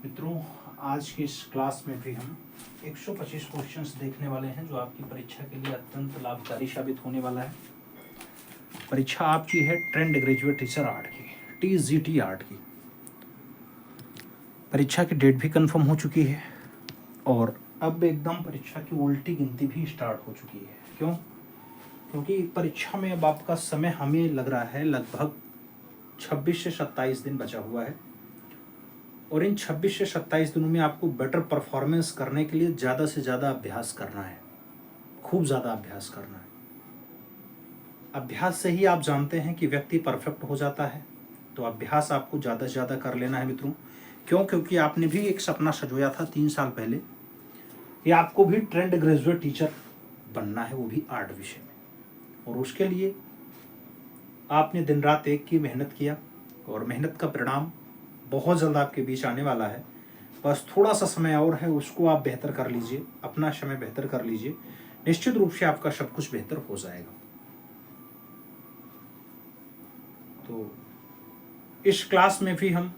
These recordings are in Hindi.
मित्रों, आज की इस क्लास में भी हम 125 क्वेश्चंस देखने वाले हैं जो आपकी परीक्षा के लिए अत्यंत लाभकारी साबित होने वाला है। परीक्षा आपकी है ट्रेंड ग्रेजुएट टीचर आर्ट की, TGT आर्ट की। परीक्षा की डेट भी कंफर्म हो चुकी है और अब एकदम परीक्षा की उल्टी गिनती भी स्टार्ट हो चुकी है। क्यों? क्योंकि परीक्षा में अब आपका समय हमें लग रहा है लगभग 26 से 27 दिन बचा हुआ है और इन 26 से 27 दिनों में आपको बेटर परफॉर्मेंस करने के लिए ज़्यादा से ज़्यादा अभ्यास करना है, खूब ज़्यादा अभ्यास करना है। अभ्यास से ही आप जानते हैं कि व्यक्ति परफेक्ट हो जाता है, तो अभ्यास आपको ज़्यादा से ज़्यादा कर लेना है मित्रों। क्यों? क्योंकि आपने भी एक सपना सजोया था 3 साल पहले कि आपको भी ट्रेंड ग्रेजुएट टीचर बनना है, वो भी आर्ट विषय में, और उसके लिए आपने दिन रात एक की मेहनत किया और मेहनत का परिणाम बहुत जल्द आपके बीच आने वाला है। बस थोड़ा सा समय और है, उसको आप बेहतर कर लीजिए, अपना समय बेहतर कर लीजिए, निश्चित रूप से आपका सब कुछ बेहतर हो जाएगा। तो इस क्लास में भी हम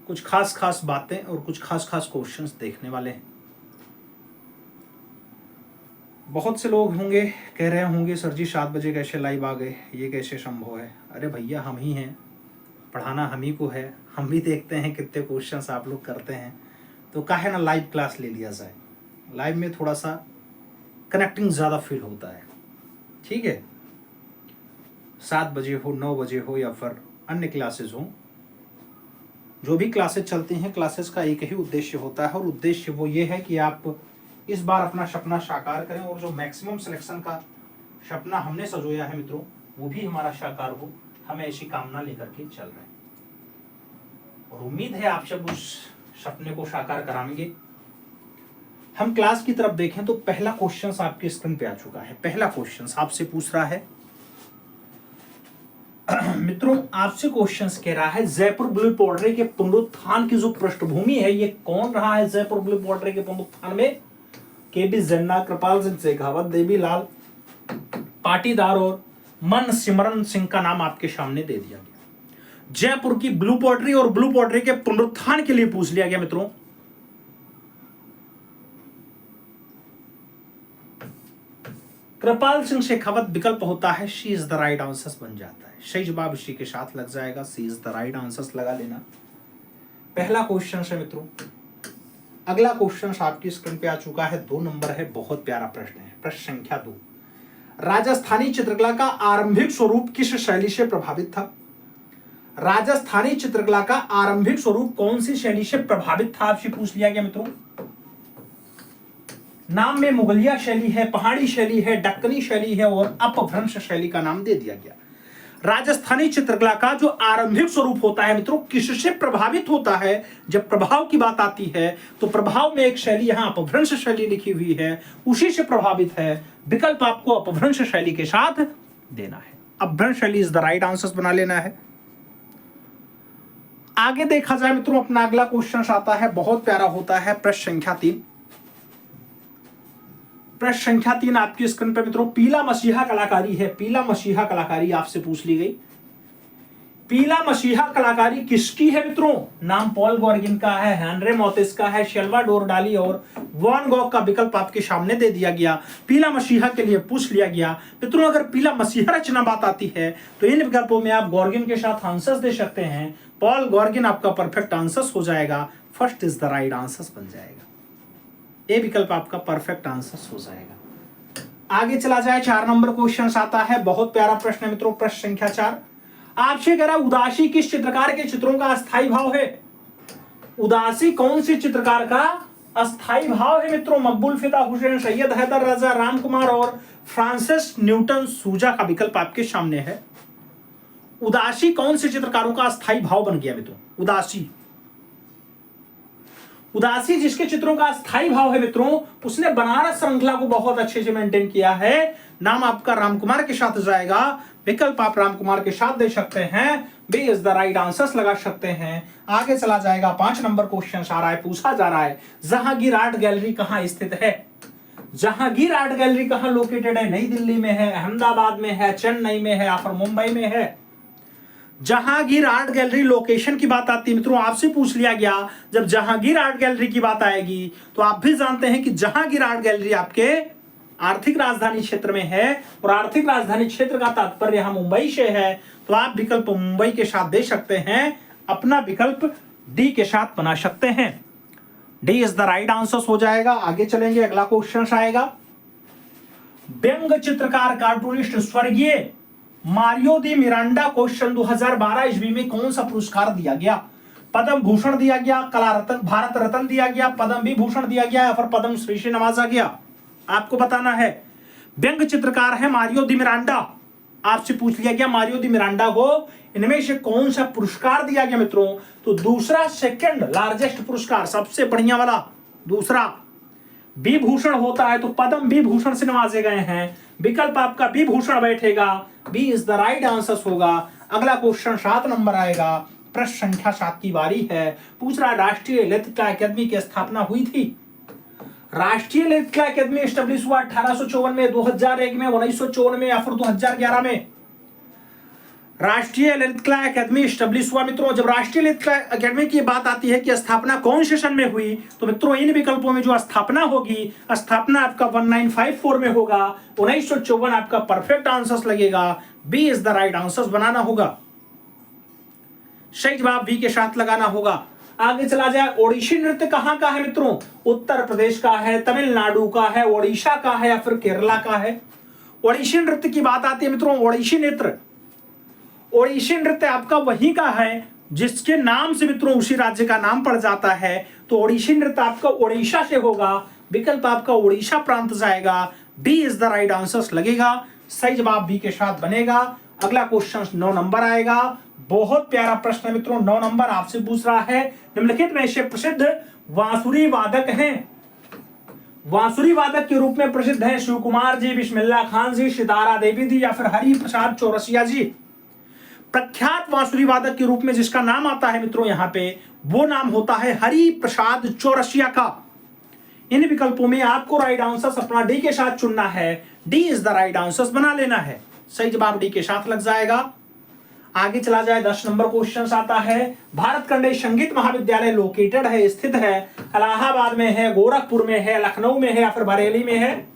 कुछ खास बातें और कुछ खास क्वेश्चंस देखने वाले हैं। बहुत से लोग होंगे, कह रहे होंगे सर जी 7 बजे कैसे लाइव आ गए, ये कैसे संभव है? अरे भैया, हम ही हैं, पढ़ाना हम ही को है, हम भी देखते हैं कितने क्वेश्चंस आप लोग करते हैं, तो काहे ना लाइव क्लास ले लिया जाए। लाइव में थोड़ा सा कनेक्टिंग ज़्यादा फील होता है। ठीक है, 7 बजे हो, 9 बजे हो या फिर अन्य क्लासेस हो, जो भी क्लासेस चलती हैं, क्लासेस का एक ही उद्देश्य होता है और उद्देश्य वो ये है कि आप इस बार अपना सपना साकार करें और जो मैक्सिमम सिलेक्शन का सपना हमने सजोया है मित्रों, वो भी हमारा साकार हो। हमें ऐसी कामना लेकर के चल रहे हैं और उम्मीद है आप सब उस सपने को साकार कराएंगे। हम क्लास की तरफ देखें तो पहला क्वेश्चन आपके स्क्रीन पे आ चुका है। पहला क्वेश्चन आपसे पूछ रहा है मित्रों, आपसे क्वेश्चन कह रहा है जयपुर ब्लू पोट्री के पुनरुत्थान की जो पृष्ठभूमि है, ये कौन रहा है? जयपुर ब्लू पोट्री के पुनरुत्थान में केबी जन्ना, कृपाल सिंह शेखावत, देवीलाल पाटीदार और मन सिमरन सिंह का नाम आपके सामने दे दिया गया। जयपुर की ब्लू पोट्री और ब्लू पोट्री के पुनरुत्थान के लिए पूछ लिया गया मित्रों। कृपाल सिंह शेखावत विकल्प होता है, she is the right answer बन जाता है। सही जवाब इसी के साथ लग जाएगा, सी इज द राइट आंसर लगा लेना। पहला क्वेश्चन है मित्रों। अगला क्वेश्चन आपकी स्क्रीन पे आ चुका है, 2 नंबर है, बहुत प्यारा प्रश्न है, प्रश्न संख्या 2। राजस्थानी चित्रकला का आरंभिक स्वरूप किस शैली से प्रभावित था? राजस्थानी चित्रकला का आरंभिक स्वरूप कौन सी शैली से प्रभावित था, आपसे पूछ लिया गया मित्रों। नाम में मुगलिया शैली है, पहाड़ी शैली है, दक्कनी शैली है और अपभ्रंश शैली का नाम दे दिया गया। राजस्थानी चित्रकला का जो आरंभिक स्वरूप होता है मित्रों, किससे प्रभावित होता है? जब प्रभाव की बात आती है तो प्रभाव में एक शैली यहां अपभ्रंश शैली लिखी हुई है, उसी से प्रभावित है। विकल्प आपको अपभ्रंश शैली के साथ देना है। अपभ्रंश शैली इज द राइट आंसर बना लेना है। आगे देखा जाए मित्रों, अपना अगला क्वेश्चन आता है, बहुत प्यारा होता है, प्रश्न संख्या 3। प्रश्न संख्या 3 आपकी स्क्रीन पर मित्रों, पीला मसीहा कलाकारी है। पीला मसीहा कलाकारी आपसे पूछ ली गई। पीला मसीहा कलाकारी किसकी है मित्रों? नाम पॉल गॉर्गिन का है, हेनरी मोतिस का है, सल्वाडोर डाली और वैन गॉग का विकल्प आपके सामने दे दिया गया। पीला मसीहा के लिए पूछ लिया गया मित्रों। अगर पीला मसीहा रचना बात आती है तो इन विकल्पों में आप गॉर्गिन के साथ आंसर दे सकते हैं। पॉल गॉर्गिन आपका परफेक्ट आंसर हो जाएगा, first is the right answer बन जाएगा। ए विकल्प आपका परफेक्ट आंसर हो जाएगा। आगे चला जाए, 4 नंबर क्वेश्चन आता है, बहुत प्यारा प्रश्न है मित्रों, प्रश्न संख्या 4। आपसे कह रहा है उदासी किस चित्रकार के चित्रों का अस्थाई भाव है? उदासी कौन सी चित्रकार का अस्थाई भाव है मित्रों? मकबूल फिदा हुसैन, सैयद हैदर रजा, राम कुमार और फ्रांसिस न्यूटन सूजा का विकल्प आपके सामने है। उदासी कौन से चित्रकारों का अस्थाई भाव बन गया मित्रों? उदासी जिसके चित्रों का स्थायी भाव है मित्रों, उसने बनारस श्रृंखला को बहुत अच्छे से मेंटेन किया है। नाम आपका रामकुमार के साथ जाएगा, विकल्प आप रामकुमार के साथ दे सकते हैं, B is the right answer लगा सकते हैं। आगे चला जाएगा, 5 नंबर क्वेश्चन आ रहा है, पूछा जा रहा है जहांगीर आर्ट गैलरी कहां स्थित है? जहांगीर आर्ट गैलरी कहां लोकेटेड है? नई दिल्ली में है, अहमदाबाद में है, चेन्नई में है या फिर मुंबई में है? जहांगीर आर्ट गैलरी लोकेशन की बात आती है मित्रों, आपसे पूछ लिया गया जब जहांगीर आर्ट गैलरी की बात आएगी तो आप भी जानते हैं कि जहांगीर आर्ट गैलरी आपके आर्थिक राजधानी क्षेत्र में है, और आर्थिक राजधानी क्षेत्र का तात्पर्य यहां मुंबई से है, तो आप विकल्प मुंबई के साथ दे सकते हैं, अपना विकल्प डी के साथ बना सकते हैं। D is the right answer हो जाएगा। आगे चलेंगे, अगला क्वेश्चन आएगा। व्यंग चित्रकार कार्टूनिस्ट स्वर्गीय मारियो दी मिरांडा को सन 2012 ईस्वी में कौन सा पुरस्कार दिया गया? पद्म भूषण दिया गया, कला रत्न, भारत रत्न दिया गया, पद्म विभूषण दिया गया या फिर पद्म श्री से नवाजा गया? आपको बताना है। व्यंग चित्रकार है मारियो दी मिरांडा। आपसे पूछ लिया गया मारियो दी मिरांडा को इनमें से कौन सा पुरस्कार दिया गया मित्रों? तो दूसरा सेकंड लार्जेस्ट पुरस्कार, सबसे बढ़िया वाला दूसरा विभूषण होता है, तो पद्म विभूषण से नवाजे गए हैं। विकल्प आपका विभूषण बैठेगा, B is the right answer होगा। अगला क्वेश्चन 7 नंबर आएगा। प्रश्न संख्या 7 की बारी है। पूछ रहा राष्ट्रीय ललित अकादमी की स्थापना हुई थी। राष्ट्रीय ललित अकादमी एस्टेब्लिश हुआ 1854 में, 2001 में, 1954 में या फिर 2011 में? राष्ट्रीय ललित कला अकादमी एस्टेब्लिश हुआ मित्रों। जब राष्ट्रीय ललित कला अकादमी की बात आती है कि स्थापना कौन से सन में हुई, तो मित्रों इन विकल्पों में जो स्थापना होगी, स्थापना आपका 1954 में होगा, 1954 आपका परफेक्ट आंसर लगेगा। B is the right answer बनाना होगा, सही जवाब बी के साथ लगाना होगा। आगे चला जाए, ओडिसी नृत्य कहां का है मित्रों? उत्तर प्रदेश का है, तमिलनाडु का है, ओडिशा का है या फिर केरला का है? ओडिसी नृत्य की बात आती है मित्रों। ओडिसी नृत्य आपका वही का है जिसके नाम से मित्रों उसी राज्य का नाम पड़ जाता है, तो ओडिसी नृत्य आपका ओडिशा से होगा। विकल्प आपका ओडिशा प्रांत जाएगा। B is the right answer लगेगा, सही जवाब बी के साथ बनेगा। अगला क्वेश्चन 9 नंबर आएगा। बहुत प्यारा प्रश्न है मित्रों। 9 नंबर आपसे पूछ रहा है, निम्नलिखित में से प्रसिद्ध बांसुरी वादक हैं। बांसुरी वादक के रूप में प्रसिद्ध हैं शिव कुमार जी, बिस्मिल्लाह खान जी, सितारा देवी जी या फिर हरि प्रसाद चौरसिया जी? प्रख्यात बांसुरी वादक के रूप में जिसका नाम आता है मित्रों यहाँ पे, वो नाम होता है हरि प्रसाद चौरसिया का। इन विकल्पों में आपको राइट आंसर अपना डी के साथ चुनना है। D is the right answer बना लेना है, सही जवाब डी के साथ लग जाएगा। आगे चला जाए, 10 नंबर क्वेश्चन आता है। भारत खंडे संगीत महाविद्यालय लोकेटेड है, स्थित है, इलाहाबाद में है, गोरखपुर में है, लखनऊ में है या फिर बरेली में है?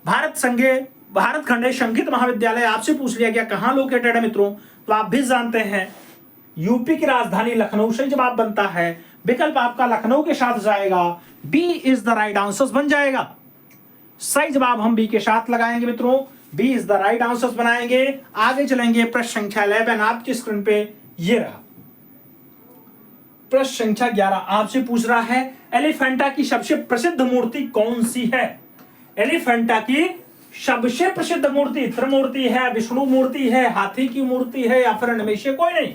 भारत खंडे संगीत महाविद्यालय आपसे पूछ लिया गया कहां लोकेटेड है मित्रों, तो आप भी जानते हैं यूपी की राजधानी लखनऊ, सही जवाब बनता है। विकल्प आपका लखनऊ के साथ जाएगा। B is the right answer बन जाएगा, सही जवाब हम बी के साथ लगाएंगे मित्रों। B is the right answer बनाएंगे। आगे चलेंगे, प्रश्न संख्या 11 आपकी स्क्रीन पे ये रहा। प्रश्न संख्या 11 आपसे पूछ रहा है, एलिफेंटा की सबसे प्रसिद्ध मूर्ति कौन सी है? एलिफेंटा की सबसे प्रसिद्ध मूर्ति त्रिमूर्ति है, विष्णु मूर्ति है, हाथी की मूर्ति है या फिर इनमें से कोई नहीं?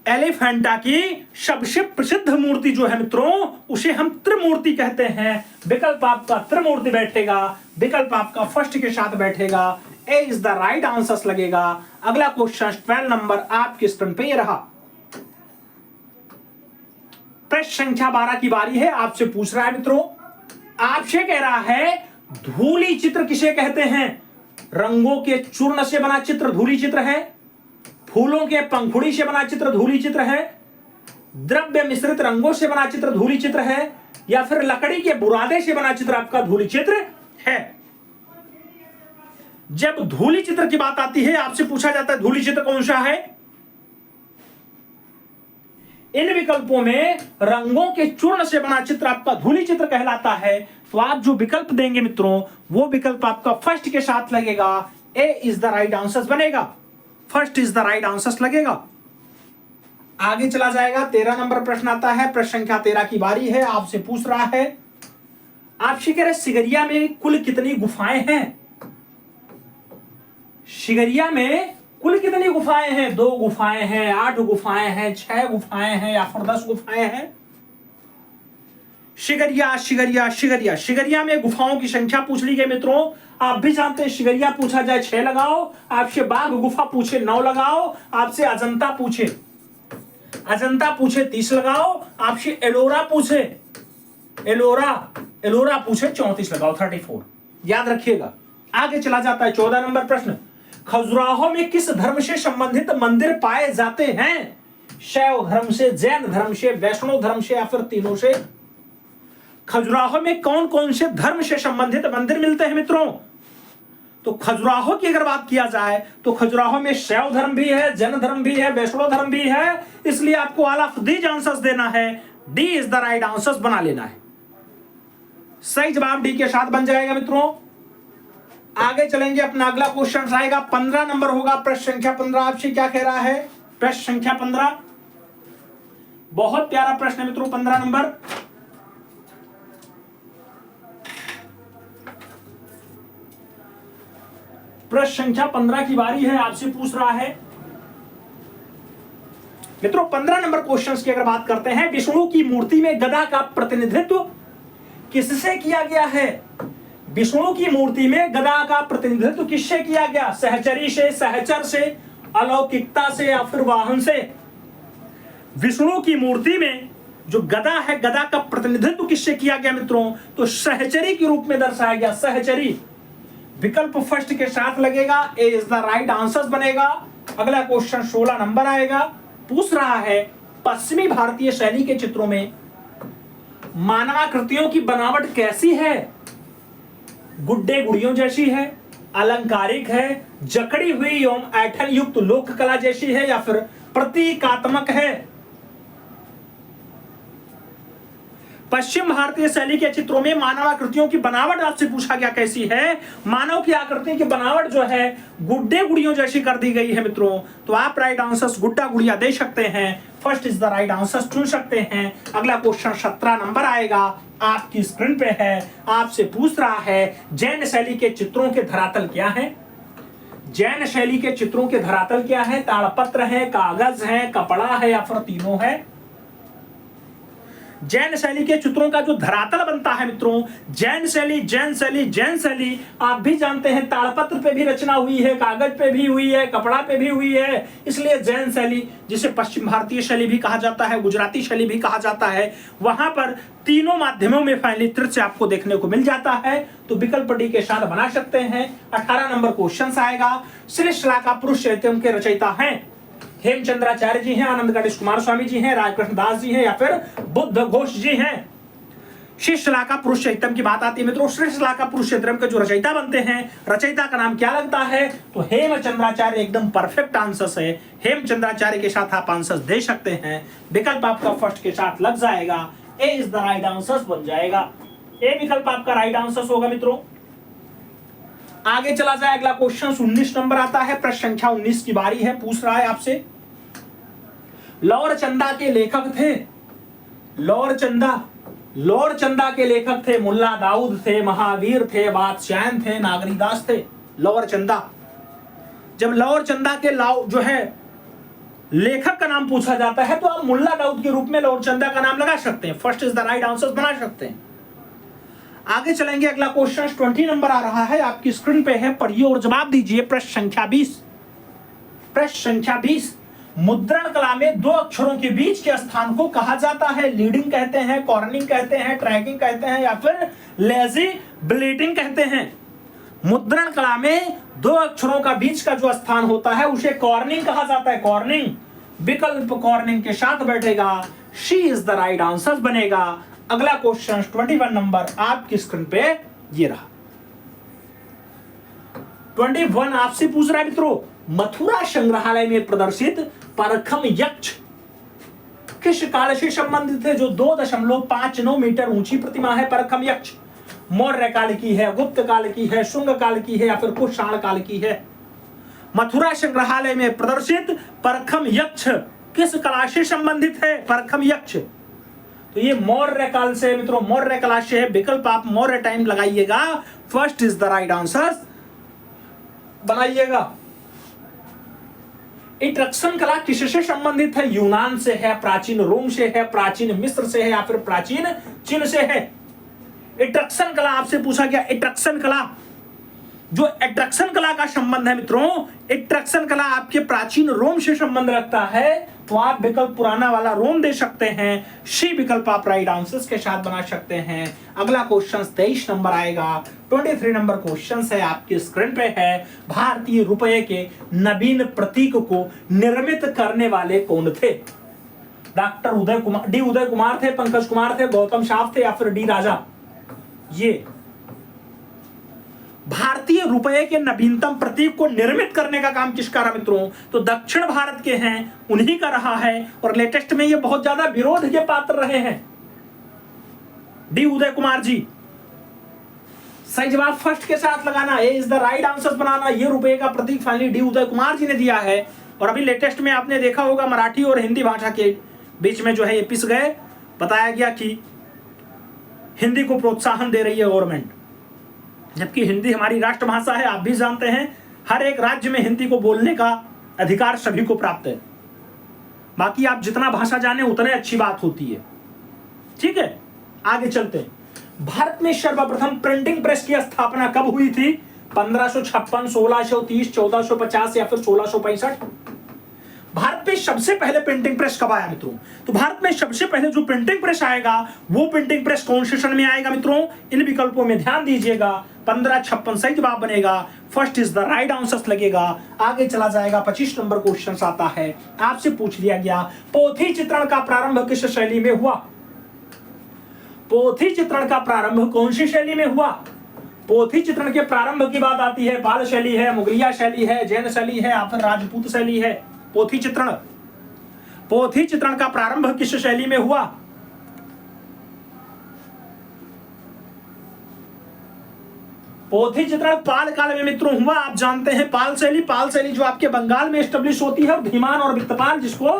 एलिफेंटा की सबसे प्रसिद्ध मूर्ति जो है मित्रों, उसे हम त्रिमूर्ति कहते हैं। विकल्प आपका त्रिमूर्ति बैठेगा, विकल्प आपका फर्स्ट के साथ बैठेगा। ए इज द राइट आंसर लगेगा। अगला क्वेश्चन 12 नंबर आपके स्क्रीन पे ये रहा। प्रश्न संख्या 12 की बारी है। आपसे पूछ रहा है मित्रों, आपसे कह रहा है धूली चित्र किसे कहते हैं? रंगों के चूर्ण से बना चित्र धूली चित्र है, फूलों के पंखुड़ी से बना चित्र धूली चित्र है, द्रव्य मिश्रित रंगों से बना चित्र धूली चित्र है या फिर लकड़ी के बुरादे से बना चित्र आपका धूली चित्र है? जब धूली चित्र की बात आती है आपसे पूछा जाता है धूली चित्र कौन सा है? इन विकल्पों में रंगों के चूर्ण से बना चित्र आपका धूली चित्र कहलाता है, तो आप जो विकल्प देंगे मित्रों वो विकल्प आपका फर्स्ट के साथ लगेगा। ए इज द राइट आंसर बनेगा, first is the right answer लगेगा। आगे चला जाएगा, 13 नंबर प्रश्न आता है। प्रश्न संख्या 13 की बारी है। आपसे पूछ रहा है, आपसे कह रहे सिगरिया में कुल कितनी गुफाएं हैं? सिगरिया में कुल कितनी गुफाएं हैं? 2 गुफाएं हैं, 8 गुफाएं हैं, 6 गुफाएं हैं या फिर 10 गुफाएं हैं? शिगरिया में गुफाओं की संख्या पूछ ली गई मित्रों। आप भी जानते हैं शिगरिया पूछा जाए 6 लगाओ, आपसे बाघ गुफा पूछे 9 लगाओ, आपसे अजंता पूछे 30 लगाओ, आपसे एलोरा पूछे 34 लगाओ, 34 याद रखिएगा। आगे चला जाता है 14 नंबर प्रश्न। खजुराहो में किस धर्म से संबंधित मंदिर पाए जाते हैं? शैव धर्म से, जैन धर्म से, वैष्णव धर्म से या फिर तीनों से? खजुराहो में कौन कौन से धर्म से संबंधित मंदिर मिलते हैं मित्रों? तो खजुराहो की अगर बात किया जाए तो खजुराहो में शैव धर्म भी है, जैन धर्म भी है, वैष्णव धर्म भी है, इसलिए आपको ऑल ऑफ दीज आंसर्स देना है। D is the right answers बना लेना है। सही जवाब डी के साथ बन जाएगा मित्रों। आगे चलेंगे, अपना अगला क्वेश्चन आएगा 15 नंबर होगा, प्रश्न संख्या 15 आपसे क्या कह रहा है? प्रश्न संख्या 15 बहुत प्यारा प्रश्न है मित्रों। 15 नंबर, प्रश्न संख्या 15 की बारी है, आपसे पूछ रहा है मित्रों 15 नंबर क्वेश्चंस की अगर बात करते हैं, विष्णु की मूर्ति में गदा का प्रतिनिधित्व किससे किया गया है? विष्णु की मूर्ति में गदा का प्रतिनिधित्व किससे किया गया? सहचरी से, सहचर से, अलौकिकता से या फिर वाहन से? विष्णु की मूर्ति में जो गदा है, गदा का प्रतिनिधित्व किससे किया गया मित्रों? तो सहचरी के रूप में दर्शाया गया। सहचरी विकल्प फर्स्ट के साथ लगेगा, ए इज द राइट आंसर बनेगा। अगला क्वेश्चन 16 नंबर आएगा, पूछ रहा है पश्चिमी भारतीय शैली के चित्रों में मानवाकृतियों की बनावट कैसी है? गुड्डे गुड़ियों जैसी है, अलंकारिक है, जकड़ी हुई एवं ऐठन युक्त लोक कला जैसी है या फिर प्रतीकात्मक है? पश्चिम भारतीय शैली के चित्रों में मानव आकृतियों की बनावट आपसे पूछा गया कैसी है? मानव की आकृति की बनावट जो है गुड्डे गुड़ियों जैसी कर दी गई है मित्रों। तो आप राइट आंसर्स गुड्डा गुड़िया दे सकते हैं, first is the right answer चुन सकते हैं। अगला क्वेश्चन 17 नंबर आएगा, आपकी स्क्रीन पे है, आपसे पूछ रहा है जैन शैली के चित्रों के धरातल क्या है? जैन शैली के चित्रों के धरातल क्या है? ताड़पत्र है, कागज है, कपड़ा है या फिर तीनों है? जैन शैली के चित्रों का जो धरातल बनता है मित्रों, जैन शैली, जैन शैली, जैन शैली आप भी जानते हैं ताड़पत्र पे भी रचना हुई है, कागज पे भी हुई है, कपड़ा पे भी हुई है, इसलिए जैन शैली, जिसे पश्चिम भारतीय शैली भी कहा जाता है, गुजराती शैली भी कहा जाता है, वहां पर तीनों माध्यमों में फैली तृतीय आपको देखने को मिल जाता है। तो विकल्प डी के साथ बना सकते हैं। 18 नंबर क्वेश्चन आएगा, श्रेष्ठला का पुरुष साहित्य के रचयिता हैं हेमचंद्राचार्य जी हैं, आनंद गणेश कुमार स्वामी जी हैं, राजकृष्ण दास जी हैं या फिर बुद्ध घोष जी हैं? श्रेष्ठला का पुरुष साहित्यम की बात आती है मित्रों, श्रेष्ठला का पुरुष साहित्यम के जो रचयिता बनते हैं, रचयिता का नाम क्या लगता है? तो हेमचंद्राचार्य एकदम परफेक्ट आंसर है। हेमचंद्राचार्य के साथ आप आंसर दे सकते हैं, विकल्प आपका फर्स्ट के साथ लग जाएगा, ए इज द राइट आंसर बन जाएगा। ए विकल्प आपका राइट आंसर होगा मित्रों। आगे चला जाए, अगला क्वेश्चन 19 नंबर आता है, प्रश्न संख्या 19 की बारी है, पूछ रहा है आपसे लौर चंदा के लेखक थे, लौर चंदा के लेखक थे मुल्ला दाऊद थे, महावीर थे, बादशाह थे, नागरीदास थे? लौर चंदा, जब लौर चंदा के जो है लेखक का नाम पूछा जाता है तो आप मुल्ला दाऊद के रूप में लौर चंदा का नाम लगा सकते हैं, first is the right answer बना सकते हैं। आगे चलेंगे, अगला क्वेश्चन 20 नंबर आ रहा है, आपकी स्क्रीन पे है, पढ़िए और जवाब दीजिए। प्रश्न संख्या 20, प्रश्न संख्या 20, मुद्रण कला में दो अक्षरों के बीच के स्थान को कहा जाता है? लीडिंग कहते हैं, कॉर्निंग कहते हैं, ट्रैकिंग कहते हैं या फिर लेजी ब्लीटिंग कहते हैं? मुद्रण कला में दो अक्षरों का बीच का जो स्थान होता है उसे कॉर्निंग कहा जाता है, कॉर्निंग। विकल्प कॉर्निंग के साथ बैठेगा, she is the right answer बनेगा। अगला क्वेश्चन 21 नंबर आपकी स्क्रीन पे ये रहा, 21 आपसे पूछ रहा है मित्रों, मथुरा संग्रहालय में प्रदर्शित परखम यक्ष किस काल से संबंधित है? जो 2.59 मीटर ऊंची प्रतिमा है परखम यक्ष, मौर्य काल की है, गुप्त काल की है, शुंग काल की है या फिर कुषाण काल की है? मथुरा संग्रहालय में प्रदर्शित परखम यक्ष किस कला से संबंधित है? परखम यक्ष, तो ये मौर्य काल से मित्रों, मौर्य कला से है, विकल्प आप मौर्य टाइम लगाइएगा, first is the right answer बनाइएगा। इट्रक्शन कला किससे संबंधित है? यूनान से है, प्राचीन रोम से है, प्राचीन मिस्र से है या फिर प्राचीन चीन से है? इट्रक्शन कला आपसे पूछा गया, इट्रक्शन कला जो एट्रैक्शन कला का संबंध है मित्रों, एट्रैक्शन कला आपके प्राचीन रोम से संबंध रखता है, तो आप विकल्प पुराना वाला रोम दे सकते हैं। सी विकल्प आप राइट आंसर्स के साथ बना सकते हैं। अगला क्वेश्चन 23 नंबर आएगा। 23 नंबर क्वेश्चन है, आपकी स्क्रीन पे है। भारतीय रुपये के नवीन प्रतीक को निर्मित करने वाले कौन थे? डॉक्टर उदय कुमार, डी उदय कुमार थे, पंकज कुमार थे, गौतम साफ थे, या फिर डी राजा? ये भारतीय रुपये के नवीनतम प्रतीक को निर्मित करने का काम किसका रहा मित्रों? तो दक्षिण भारत के हैं, उन्हीं का रहा है। और लेटेस्ट में ये बहुत ज्यादा विरोध के पात्र रहे हैं। डी उदय कुमार जी। सही जवाब फर्स्ट के साथ लगाना, ए इज द राइट आंसर बनाना। ये रुपये का प्रतीक फाइनली डी उदय कुमार जी ने दिया है। और अभी लेटेस्ट में आपने देखा होगा मराठी और हिंदी भाषा के बीच में जो है ये पिस गए। बताया गया कि हिंदी को प्रोत्साहन दे रही है गवर्नमेंट, जबकि हिंदी हमारी राष्ट्रभाषा है। आप भी जानते हैं हर एक राज्य में हिंदी को बोलने का अधिकार सभी को प्राप्त है। बाकी आप जितना भाषा जाने उतने अच्छी बात होती है। ठीक है, आगे चलते हैं। भारत में सर्वप्रथम प्रिंटिंग प्रेस की स्थापना कब हुई थी? 1556, 1630, 1450 या फिर 1665? भारत में सबसे पहले प्रिंटिंग प्रेस कब आया मित्रों? तो भारत में सबसे पहले जो प्रिंटिंग प्रेस आएगा वो प्रिंटिंग प्रेस कौन से सन में आएगा मित्रों? इन विकल्पों में ध्यान दीजिएगा। 1556 सही जवाब बनेगा, first is the right answer लगेगा। आगे चला जाएगा। 25 नंबर क्वेश्चन आता है, आपसे पूछ लिया गया पोथी चित्रण का प्रारंभ किस शैली में हुआ? पोथी चित्रण का प्रारंभ कौन सी शैली में हुआ? पोथी चित्रण के प्रारंभ की बात आती है, पाल शैली है, मुगलिया शैली है, जैन शैली है, या फिर राजपूत शैली है? पोथी चित्रण का प्रारंभ किस शैली में हुआ? पोथी चित्रण पाल काल में मित्रों हुआ। आप जानते हैं पाल शैली जो आपके बंगाल में स्टेब्लिश होती है, और धीमान और वित्तपाल जिसको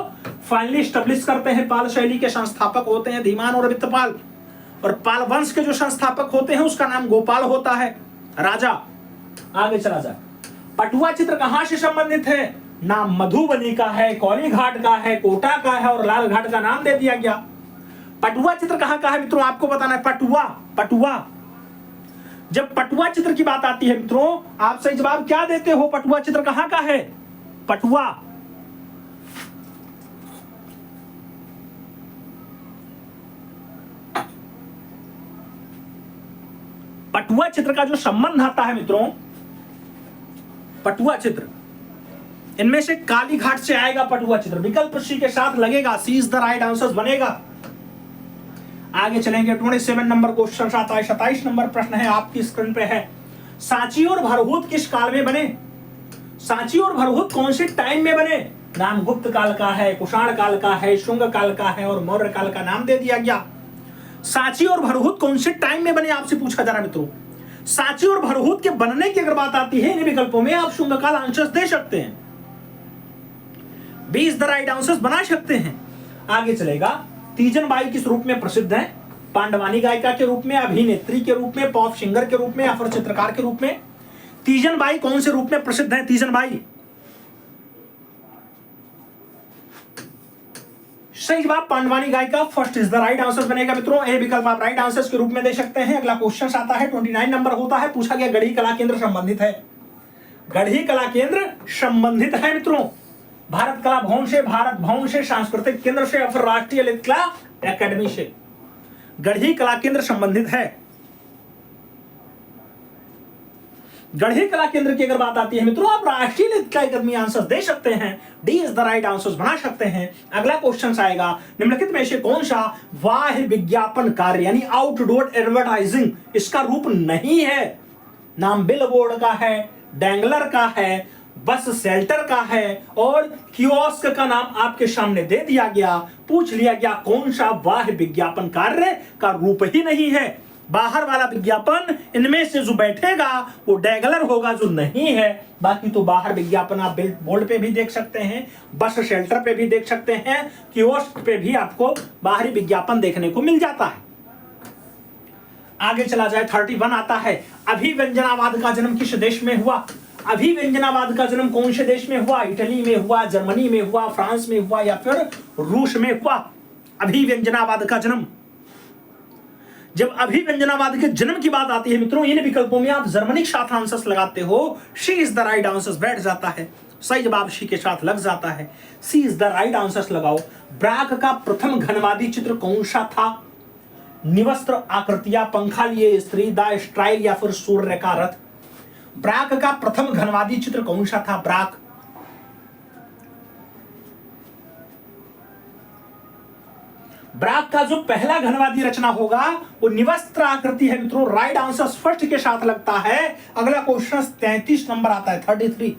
फाइनली स्टेब्लिश करते हैं। पाल शैली के संस्थापक होते हैं धीमान और वित्तपाल, और पाल वंश के जो संस्थापक होते हैं उसका नाम गोपाल होता है, राजा। आगे चला जाए। पटुआ चित्र कहां से संबंधित है? नाम मधुबनी का है, कौली घाट का है, कोटा का है, और लाल घाट का नाम दे दिया गया। पटुआ चित्र कहां का है मित्रों? आपको बताना है। पटुआ जब पटुआ चित्र की बात आती है मित्रों, आप सही जवाब क्या देते हो? पटुआ चित्र कहां का है? पटुआ चित्र का जो संबंध आता है मित्रों, पटुआ चित्र इनमें से काली घाट से आएगा। पटुआ चित्र विकल्प सी के साथ लगेगा, सी इज द राइट आंसर बनेगा। आगे चलेंगे। 27 नंबर क्वेश्चन आता है। 27 नंबर प्रश्न है, आपकी स्क्रीन पे है। सांची और भरहुत किस काल में बने? सांची और भरहुत कौन से टाइम में बने? नाम गुप्त काल का है, कुषाण काल का है, शुंग काल का है, और मौर्य काल का नाम दे दिया गया। सांची और भरहुत कौन से टाइम में बने आपसे पूछा जा रहा है मित्रों। सांची और भरहुत के बनने की अगर बात आती है, इन विकल्पों में आप शुंग काल आंसर दे सकते हैं, 20 द राइट आंसर्स बना सकते हैं। आगे चलेगा। तीजन बाई किस रूप में प्रसिद्ध है? पांडवानी गायिका के रूप में, अभिनेत्री के रूप में, पॉप सिंगर के रूप में, या फिर चित्रकार के रूप में? तीजन बाई कौन से रूप में प्रसिद्ध है? तीजन बाई सही जवाब पांडवानी गायिका, first is the right answer बनेगा मित्रों। ए विकल्प आप राइट आंसर्स के रूप में दे सकते हैं। अगला क्वेश्चन आता है। 29 नंबर होता है। पूछा गया गढ़ी कला केंद्र संबंधित है। गढ़ी कला केंद्र संबंधित है मित्रों भारत कला भवन से, भारत भवन से, सांस्कृतिक केंद्र से, या फिर राष्ट्रीय ललित कला एकेडमी से? गढ़ी कला केंद्र संबंधित है। गढ़ी कला केंद्र की अगर बात आती है मित्रों, आप राष्ट्रीय ललित कला एकेडमी आंसर दे सकते हैं, D is the right answer बना सकते हैं। अगला क्वेश्चन आएगा। निम्नलिखित में से कौन सा बाह्य विज्ञापन कार्य यानी आउटडोर एडवर्टाइजिंग इसका रूप नहीं है? नाम बिलबोर्ड का है, डैंगलर का है, बस शेल्टर का है, और कियोस्क का नाम आपके सामने दे दिया गया। पूछ लिया गया कौन सा बाह्य विज्ञापन कार्य का रूप ही नहीं है? बाहर वाला विज्ञापन इनमें से जो बैठेगा वो डैगलर होगा, जो नहीं है बाकी तो बाहर विज्ञापन आप बोर्ड पे भी देख सकते हैं, बस शेल्टर पे भी देख सकते हैं, कियोस्क पे भी आपको बाहरी विज्ञापन देखने को मिल जाता है। आगे चला जाए। 31 आता है। अभिव्यंजनावाद का जन्म किस देश में हुआ? अभिव्यंजनावाद का जन्म कौन से देश में हुआ? इटली में हुआ, जर्मनी में हुआ, फ्रांस में हुआ, या फिर रूस में हुआ? अभिव्यंजनावाद का जन्म जब अभिव्यंजनावाद के जन्म की बात आती है मित्रों, इन विकल्पों में आप जर्मनी के साथ आंसर्स लगाते हो, she is the right answer बैठ जाता है। सही जवाब शी के साथ लग जाता है, सी इज द राइट आंसर्स लगाओ। ब्राक का प्रथम घनवादी चित्र कौन सा था? निवस्त्र आकृतियां, पंखा लिए स्त्री, द स्ट्राइल या फिर सूर्य का रथ। ब्राक का प्रथम घनवादी चित्र कौन सा था? ब्राक ब्राक का जो पहला घनवादी रचना होगा वो निवस्त्र आकृति है मित्रों। राइट आंसर फर्स्ट के साथ लगता है। अगला क्वेश्चन 33 नंबर आता है, 33।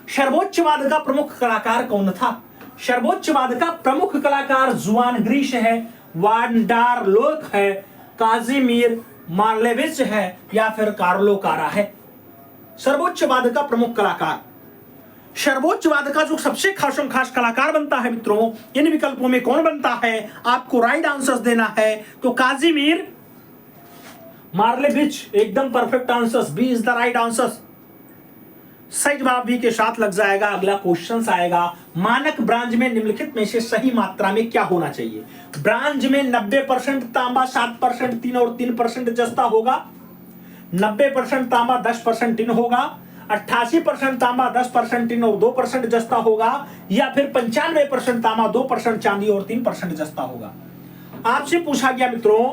सर्वोच्चवाद का प्रमुख कलाकार कौन था? सर्वोच्चवाद का प्रमुख कलाकार जुआन ग्रीश है, वान डार लोक है, काजिमीर मार्लेविच है या फिर कार्लो कारा है। सर्वोच्चवाद का प्रमुख कलाकार, सर्वोच्चवाद का जो सबसे खास कलाकार बनता है मित्रों, इन विकल्पों में कौन बनता है? आपको राइट आंसर्स देना है। तो काजिमीर मार्लेविच एकदम perfect answers, B is the right answers. सही जवाब बी के साथ लग जाएगा। अगला क्वेश्चन आएगा, मानक ब्रांज में निम्नलिखित में से सही मात्रा में क्या होना चाहिए? ब्रांज में 90% तांबा, 7% टिन और 3% जस्ता होगा। 90% तांबा, 10% टिन होगा। 88% तांबा, 10% टिन और 2% जस्ता होगा, या फिर 95% तांबा, 2% चांदी और 3% जस्ता होगा। आपसे पूछा गया मित्रों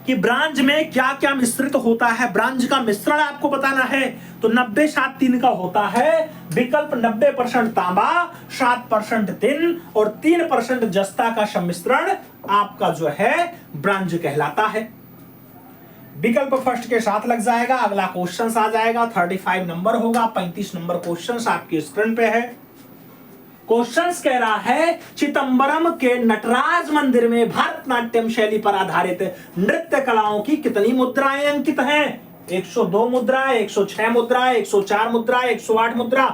कि ब्रांज में क्या क्या मिश्रित होता है, ब्रांज का मिश्रण आपको बताना है। तो 90-7-3 का होता है विकल्प। 90% तांबा, 7% टिन और 3% जस्ता का सम्मिश्रण आपका जो है ब्रांज कहलाता है। विकल्प फर्स्ट के साथ लग जाएगा। अगला क्वेश्चन आ जाएगा, 35 नंबर होगा। 35 नंबर क्वेश्चन आपके स्क्रीन पे है। क्वेश्चन कह रहा है, चिदंबरम के नटराज मंदिर में भारतनाट्यम शैली पर आधारित नृत्य कलाओं की कितनी मुद्राएं अंकित हैं? 102 मुद्रा, 106 मुद्रा, 104 मुद्रा, 108 मुद्रा।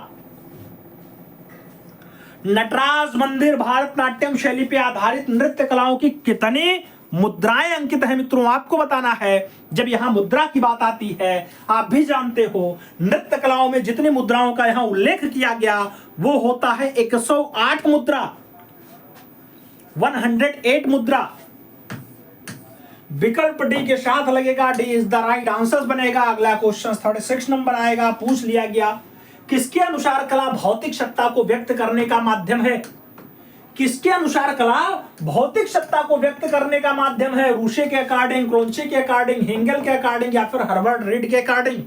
नटराज मंदिर भारतनाट्यम शैली पर आधारित नृत्य कलाओं की कितनी मुद्राएं अंकित है मित्रों, आपको बताना है। जब यहां मुद्रा की बात आती है, आप भी जानते हो नृत्य कलाओं में जितनी मुद्राओं का यहां उल्लेख किया गया वो होता है 108 मुद्रा, 108 मुद्रा। विकल्प डी के साथ लगेगा, D is the right answer बनेगा। अगला क्वेश्चन 36 नंबर आएगा। पूछ लिया गया, किसके अनुसार कला भौतिक सत्ता को व्यक्त करने का माध्यम है? किसके अनुसार कला भौतिक सत्ता को व्यक्त करने का माध्यम है? रूसे के अकॉर्डिंग, क्रोन्चे के अकॉर्डिंग, हेंगल के अकॉर्डिंग या फिर हर्बर्ट रीड के अकॉर्डिंग?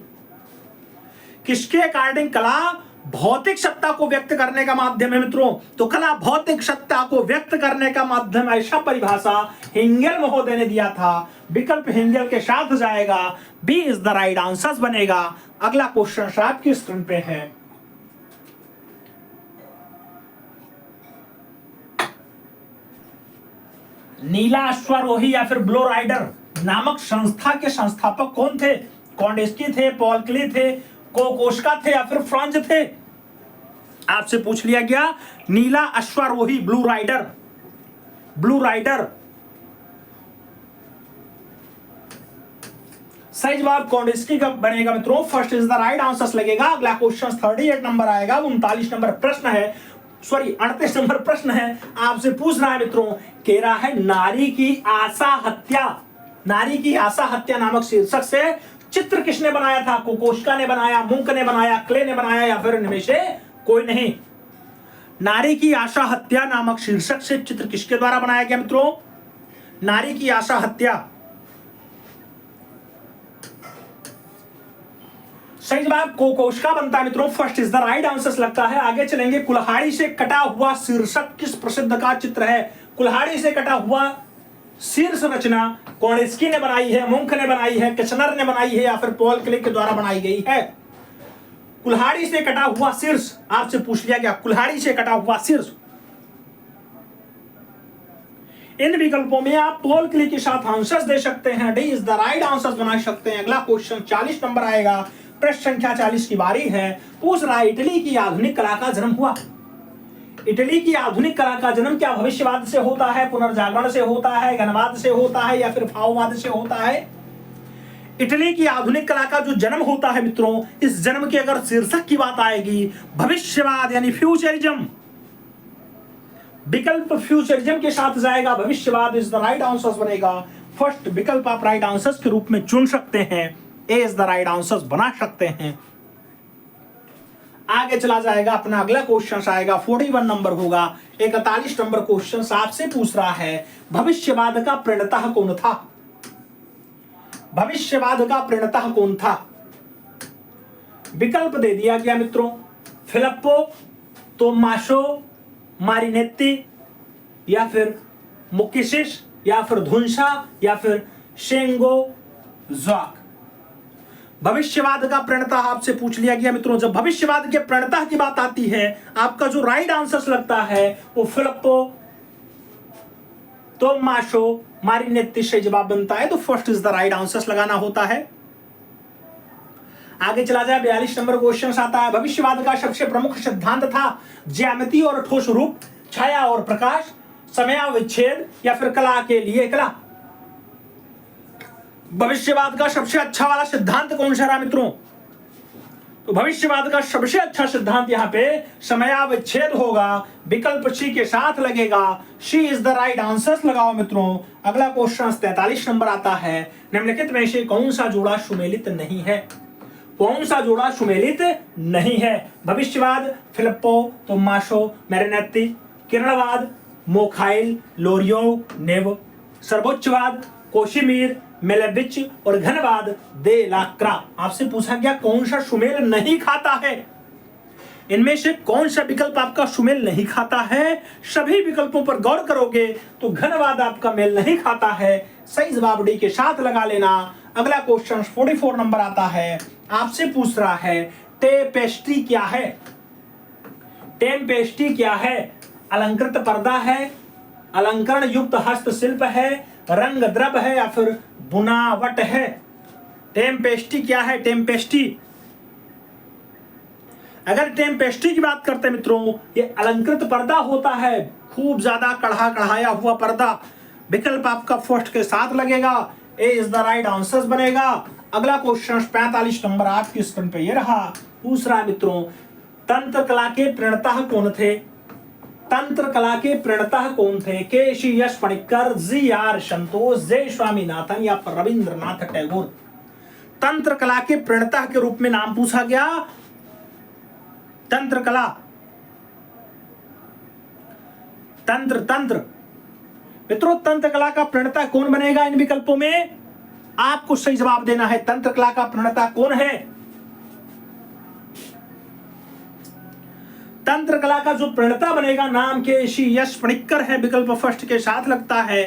किसके अकॉर्डिंग कला भौतिक सत्ता को व्यक्त करने का माध्यम है मित्रों? तो कला भौतिक सत्ता को व्यक्त करने का माध्यम, ऐसा परिभाषा हेंगल महोदय ने दिया था। विकल्प हेंगल के साथ जाएगा, B is the right answer बनेगा। अगला क्वेश्चन आपकी स्क्रीन पे है। नीला अश्वारोही या फिर ब्लो राइडर नामक संस्था के संस्थापक कौन थे? कॉन्डेस्की थे, पॉल क्ले थे, कोकोस्का थे या फिर फ्रांज थे? आपसे पूछ लिया गया नीला अश्वारोही, ब्लू राइडर, ब्लू राइडर। सही जवाब कॉन्डेस्की का बनेगा मित्रों। First is the right answer लगेगा। अगला क्वेश्चन 38 नंबर आएगा। 39 नंबर प्रश्न है, सॉरी 38 नंबर प्रश्न है। आपसे पूछ रहा है मित्रों, कह रहा है नारी की आशा हत्या, नारी की आशा हत्या नामक शीर्षक से चित्र किसने बनाया था? कोकोस्का ने बनाया, मुंक ने बनाया, क्ले ने बनाया या फिर इनमें से कोई नहीं? नारी की आशा हत्या नामक शीर्षक से चित्र किसके द्वारा बनाया गया मित्रों? नारी की आशा हत्या। सही जवाब कोकोस्का बनता है मित्रों। First is the right answer लगता है। आगे चलेंगे, कुल्हाड़ी से कटा हुआ शीर्षक किस प्रसिद्ध का चित्र है? कुल्हाड़ी से कटा हुआ शीर्ष रचना कॉन्डेस्की ने बनाई है, मुंक ने बनाई है, किचनर ने बनाई है या फिर पॉल क्ले के द्वारा बनाई गई है? कुल्हाड़ी से कटा हुआ शीर्ष आपसे पूछ लिया गया, कुल्हाड़ी से कटा हुआ शीर्ष। इन विकल्पों में आप पॉल क्ले के साथ आंसर्स दे सकते हैं, D is the right answer बना सकते हैं। अगला क्वेश्चन 40 नंबर आएगा। प्रश्न संख्या 40 की बारी है। पूछ रहा है, इटली की आधुनिक कला का जन्म हुआ। इटली की आधुनिक कला का जन्म क्या भविष्यवाद से होता है, पुनर्जागरण से होता है, घनवाद से होता है या फिर भाववाद से होता है? इटली की आधुनिक कला का जो जन्म होता है मित्रों, इस जन्म की अगर शीर्षक की बात आएगी, भविष्यवाद यानी फ्यूचरिज्म। विकल्प फ्यूचरिज्म के साथ जाएगा, भविष्यवाद इज द राइट आंसर बनेगा। फर्स्ट विकल्प आप राइट आंसर्स के रूप में चुन सकते हैं, ए इज द राइट आंसर्स बना सकते हैं। आगे चला जाएगा, अपना अगला क्वेश्चन आएगा 41 नंबर होगा। 41 नंबर क्वेश्चन आपसे पूछ रहा है भविष्यवाद का प्रणेता कौन था? भविष्यवाद का प्रणेता कौन था? विकल्प दे दिया गया मित्रों, फिलिप्पो तोमासो मारिनेत्ती, या फिर मुकिसिस, या फिर धुनसा, या फिर शेंगो ज़्वाक। भविष्यवाद का प्रणेता आपसे पूछ लिया गया मित्रों। जब भविष्यवाद के प्रणेता की बात आती है, आपका जो राइट आंसर लगता है वो फिलिप्पो तोमासो मारिनेत्ती से जवाब बनता है, तो first is the right answer लगाना होता है। आगे चला जाए, 42 नंबर क्वेश्चन आता है भविष्यवाद का सबसे प्रमुख सिद्धांत था ज्यामिति और ठोस रूप, छाया और प्रकाश, समयाविच्छेद, या फिर कला के लिए कला। भविष्यवाद का सबसे अच्छा वाला सिद्धांत कौन सा रहा मित्रों? तो भविष्यवाद का सबसे अच्छा सिद्धांत यहाँ पे समयाविच्छेद होगा, विकल्प सी के साथ लगेगा। सी इज द राइट आंसर लगाओ मित्रों। अगला क्वेश्चन 43 नंबर आता है, निम्नलिखित में से कौन सा जोड़ा सुमेलित नहीं है? कौन सा जोड़ा सुमेलित नहीं है? भविष्यवाद फिलिप्पो तोमासो मारिनेत्ती, किरणवाद मोखाइल लोरियो नेव, सर्वोच्चवाद कोशिमीर मेलेविच, और घनवाद दे लाक्रा। आपसे पूछा गया कौन सा सुमेल नहीं खाता है? इनमें से कौन सा विकल्प आपका सुमेल नहीं खाता है? सभी विकल्पों पर गौर करोगे तो घनवाद आपका मेल नहीं खाता है। सही जवाब डी के साथ लगा लेना। अगला क्वेश्चन 44 नंबर आता है, आपसे पूछ रहा है टेपेस्ट्री क्या है? टेपेस्ट्री क्या है? अलंकृत पर्दा है, अलंकरण युक्त हस्तशिल्प है, रंग द्रव है, या फिर बुनावट है? टेपेस्ट्री क्या है? टेपेस्ट्री, अगर टेपेस्ट्री की बात करते हैं मित्रों, ये अलंकृत पर्दा होता है, खूब ज्यादा कढ़ाया हुआ पर्दा। विकल्प आपका फर्स्ट के साथ लगेगा, ए इज द राइट आंसर बनेगा। अगला क्वेश्चन 45 नंबर आपकी स्क्रीन पे ये रहा, पूछ रहा है मित्रों तंत्र कला के प्रणेता कौन थे? तंत्र कला के प्रणेता कौन थे? के.सी.एस. पणिक्कर, जी.आर. संतोष, जे. स्वामीनाथन, या फिर रविंद्रनाथ टैगोर। तंत्र कला के प्रणेता के रूप में नाम पूछा गया। तंत्र कला, तंत्र मित्रों, तंत्र कला का प्रणेता कौन बनेगा? इन विकल्पों में आपको सही जवाब देना है। तंत्र कला का प्रणेता कौन है? तंत्र कला का जो प्रणेता बनेगा नाम के.सी.एस. पणिक्कर है, विकल्प फर्स्ट के साथ लगता है,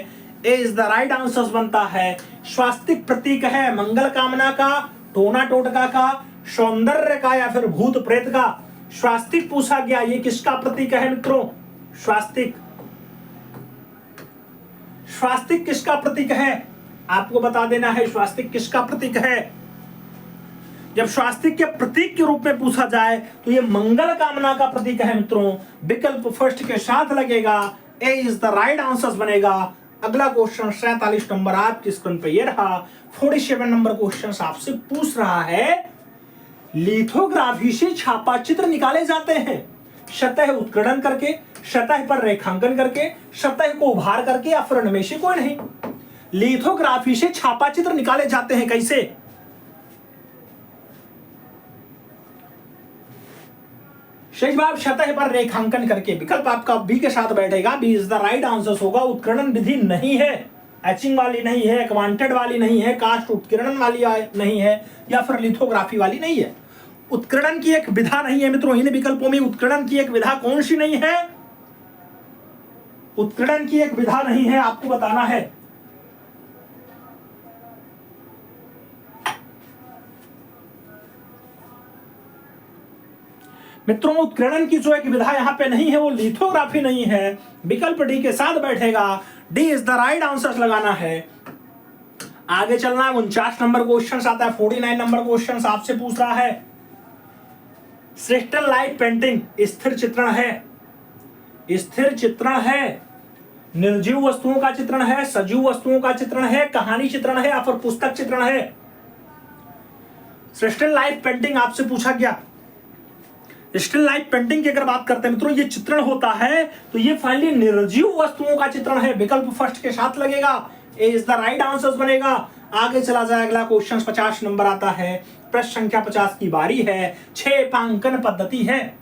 ए इज द राइट आंसर बनता है। स्वास्तिक प्रतीक है मंगल कामना का, टोना टोटका का, सौंदर्य का, या फिर भूत प्रेत का? स्वास्तिक पूछा गया, ये किसका प्रतीक है मित्रों? स्वास्तिक, स्वास्तिक किसका प्रतीक है? आपको बता देना है स्वास्तिक किसका प्रतीक है। जब स्वास्तिक के प्रतीक के रूप में पूछा जाए तो ये मंगल कामना का प्रतीक है मित्रों। विकल्प फर्स्ट के साथ लगेगा, ए इज द राइट आंसर बनेगा। अगला क्वेश्चन 47 नंबर आपकी स्क्रीन पे ये रहा। 47 नंबर क्वेश्चन आपसे पूछ रहा है लिथोग्राफी से छापा चित्र निकाले जाते हैं सतह उत्कीर्णन करके, सतह पर रेखांकन करके, सतह को उभार करके, या फिर इनमें से कोई नहीं। लिथोग्राफी से छापा चित्र निकाले जाते हैं कैसे? सही जवाब सतह पर रेखांकन करके। विकल्प आपका बी के साथ बैठेगा, B is the right answer होगा। उत्कीर्णन विधि नहीं है, एचिंग वाली नहीं है, क्वांटेड वाली नहीं है, कास्ट उत्कीर्णन वाली नहीं है, या फिर लिथोग्राफी वाली नहीं है। उत्कीर्णन की एक विधा नहीं है मित्रों। इन विकल्पों में उत्कीर्णन की एक विधा कौन सी नहीं है? उत्कीर्णन की एक विधा नहीं है, आपको बताना है। मित्रों उत्कीर्णन की जो एक विधा यहाँ पे नहीं है वो लिथोग्राफी नहीं है। विकल्प डी के साथ बैठेगा, D is the right answer लगाना है। आगे चलना है। 49 नंबर क्वेश्चन आता है। 49 नंबर क्वेश्चन आपसे पूछ रहा है क्रिस्टल लाइट पेंटिंग स्थिर चित्रण है, स्थिर चित्रण है, निर्जीव वस्तुओं का चित्रण है, सजीव वस्तुओं का चित्रण है, कहानी चित्रण है, या फिर पुस्तक चित्रण है? क्रिस्टल लाइट पेंटिंग आपसे पूछा गया। स्टिल लाइफ पेंटिंग की अगर बात करते हैं मित्रों, ये चित्रण होता है तो ये फाइनली निर्जीव वस्तुओं का चित्रण है। विकल्प फर्स्ट के साथ लगेगा, ए इज द राइट आंसर बनेगा। आगे चला जाए, अगला क्वेश्चन 50 नंबर आता है। प्रश्न संख्या 50 की बारी है। 6 पद्धति है।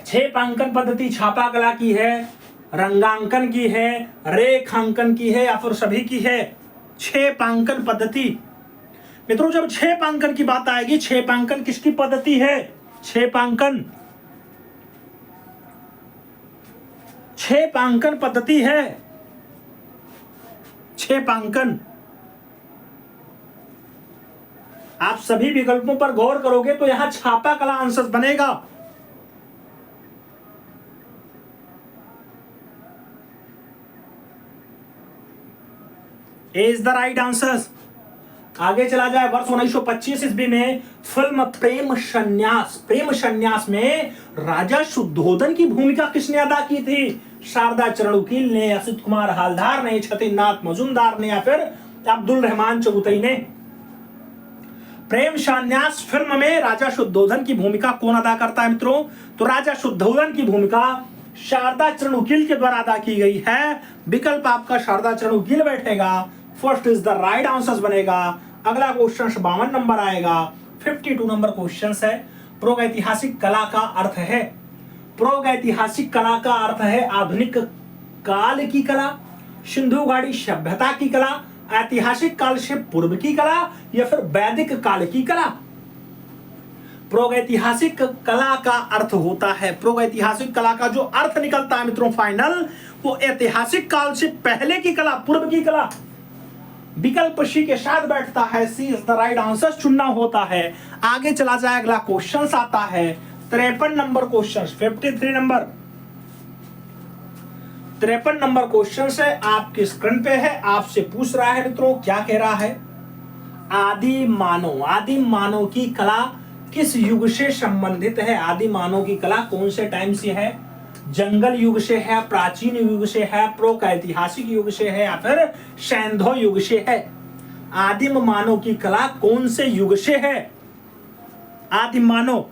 6 पद्धति छापा कला की है, रंगांकन की है, रेखांकन की है या फिर सभी की है। 6 पद्धति मित्रों, जब 6 की बात आएगी, 6 किसकी पद्धति है? 6 पद्धति है। 6 आप सभी विकल्पों पर गौर करोगे तो यहां छापा कला आंसर बनेगा। ए इज द राइट आंसर। आगे चला जाए, वर्ष 1925 ईस्वी में फिल्म प्रेम संन्यास में राजा शुद्धोधन की भूमिका किसने अदा की थी? शारदा चरणवकील ने, असित कुमार हालदार ने, छतिनाथ मजुमदार ने या फिर अब्दुल रहमान चौगुतई ने? प्रेम संन्यास फिल्म में राजा शुद्धोधन की भूमिका कौन अदा करता है मित्रों? तो राजा शुद्धोधन की भूमिका शारदा चरणवकील के द्वारा अदा की गई है। विकल्प आपका शारदा चरणवकील बैठेगा। First is the right answer बनेगा। अगला क्वेश्चन 52 नंबर आएगा। 52 नंबर क्वेश्चन है। प्रागैतिहासिक कला का अर्थ है। प्रागैतिहासिक कला का अर्थ है आधुनिक काल की कला, सिंधु घाटी सभ्यता की कला, ऐतिहासिक काल से पूर्व की कला या फिर वैदिक काल की कला। प्रागैतिहासिक कला का अर्थ होता है, प्रागैतिहासिक कला का जो अर्थ निकलता है मित्रों फाइनल, वो ऐतिहासिक काल से पहले की कला, पूर्व की कला। विकल्प सी के साथ बैठता है। सी इज द राइट आंसर चुनना होता है। आगे चला जाए, अगला क्वेश्चन आता है 53 number question. 53 number 53 number question है, आपके स्क्रीन पे है। आपसे पूछ रहा है मित्रों, क्या कह रहा है? आदि मानव की कला किस युग से संबंधित है? आदि मानव की कला कौन से टाइम से है? जंगल युग से है, प्राचीन युग से है, प्रागैतिहासिक युग से है या फिर सैंधव युग से है? आदिम मानव की कला कौन से युग से है? आदिम मानव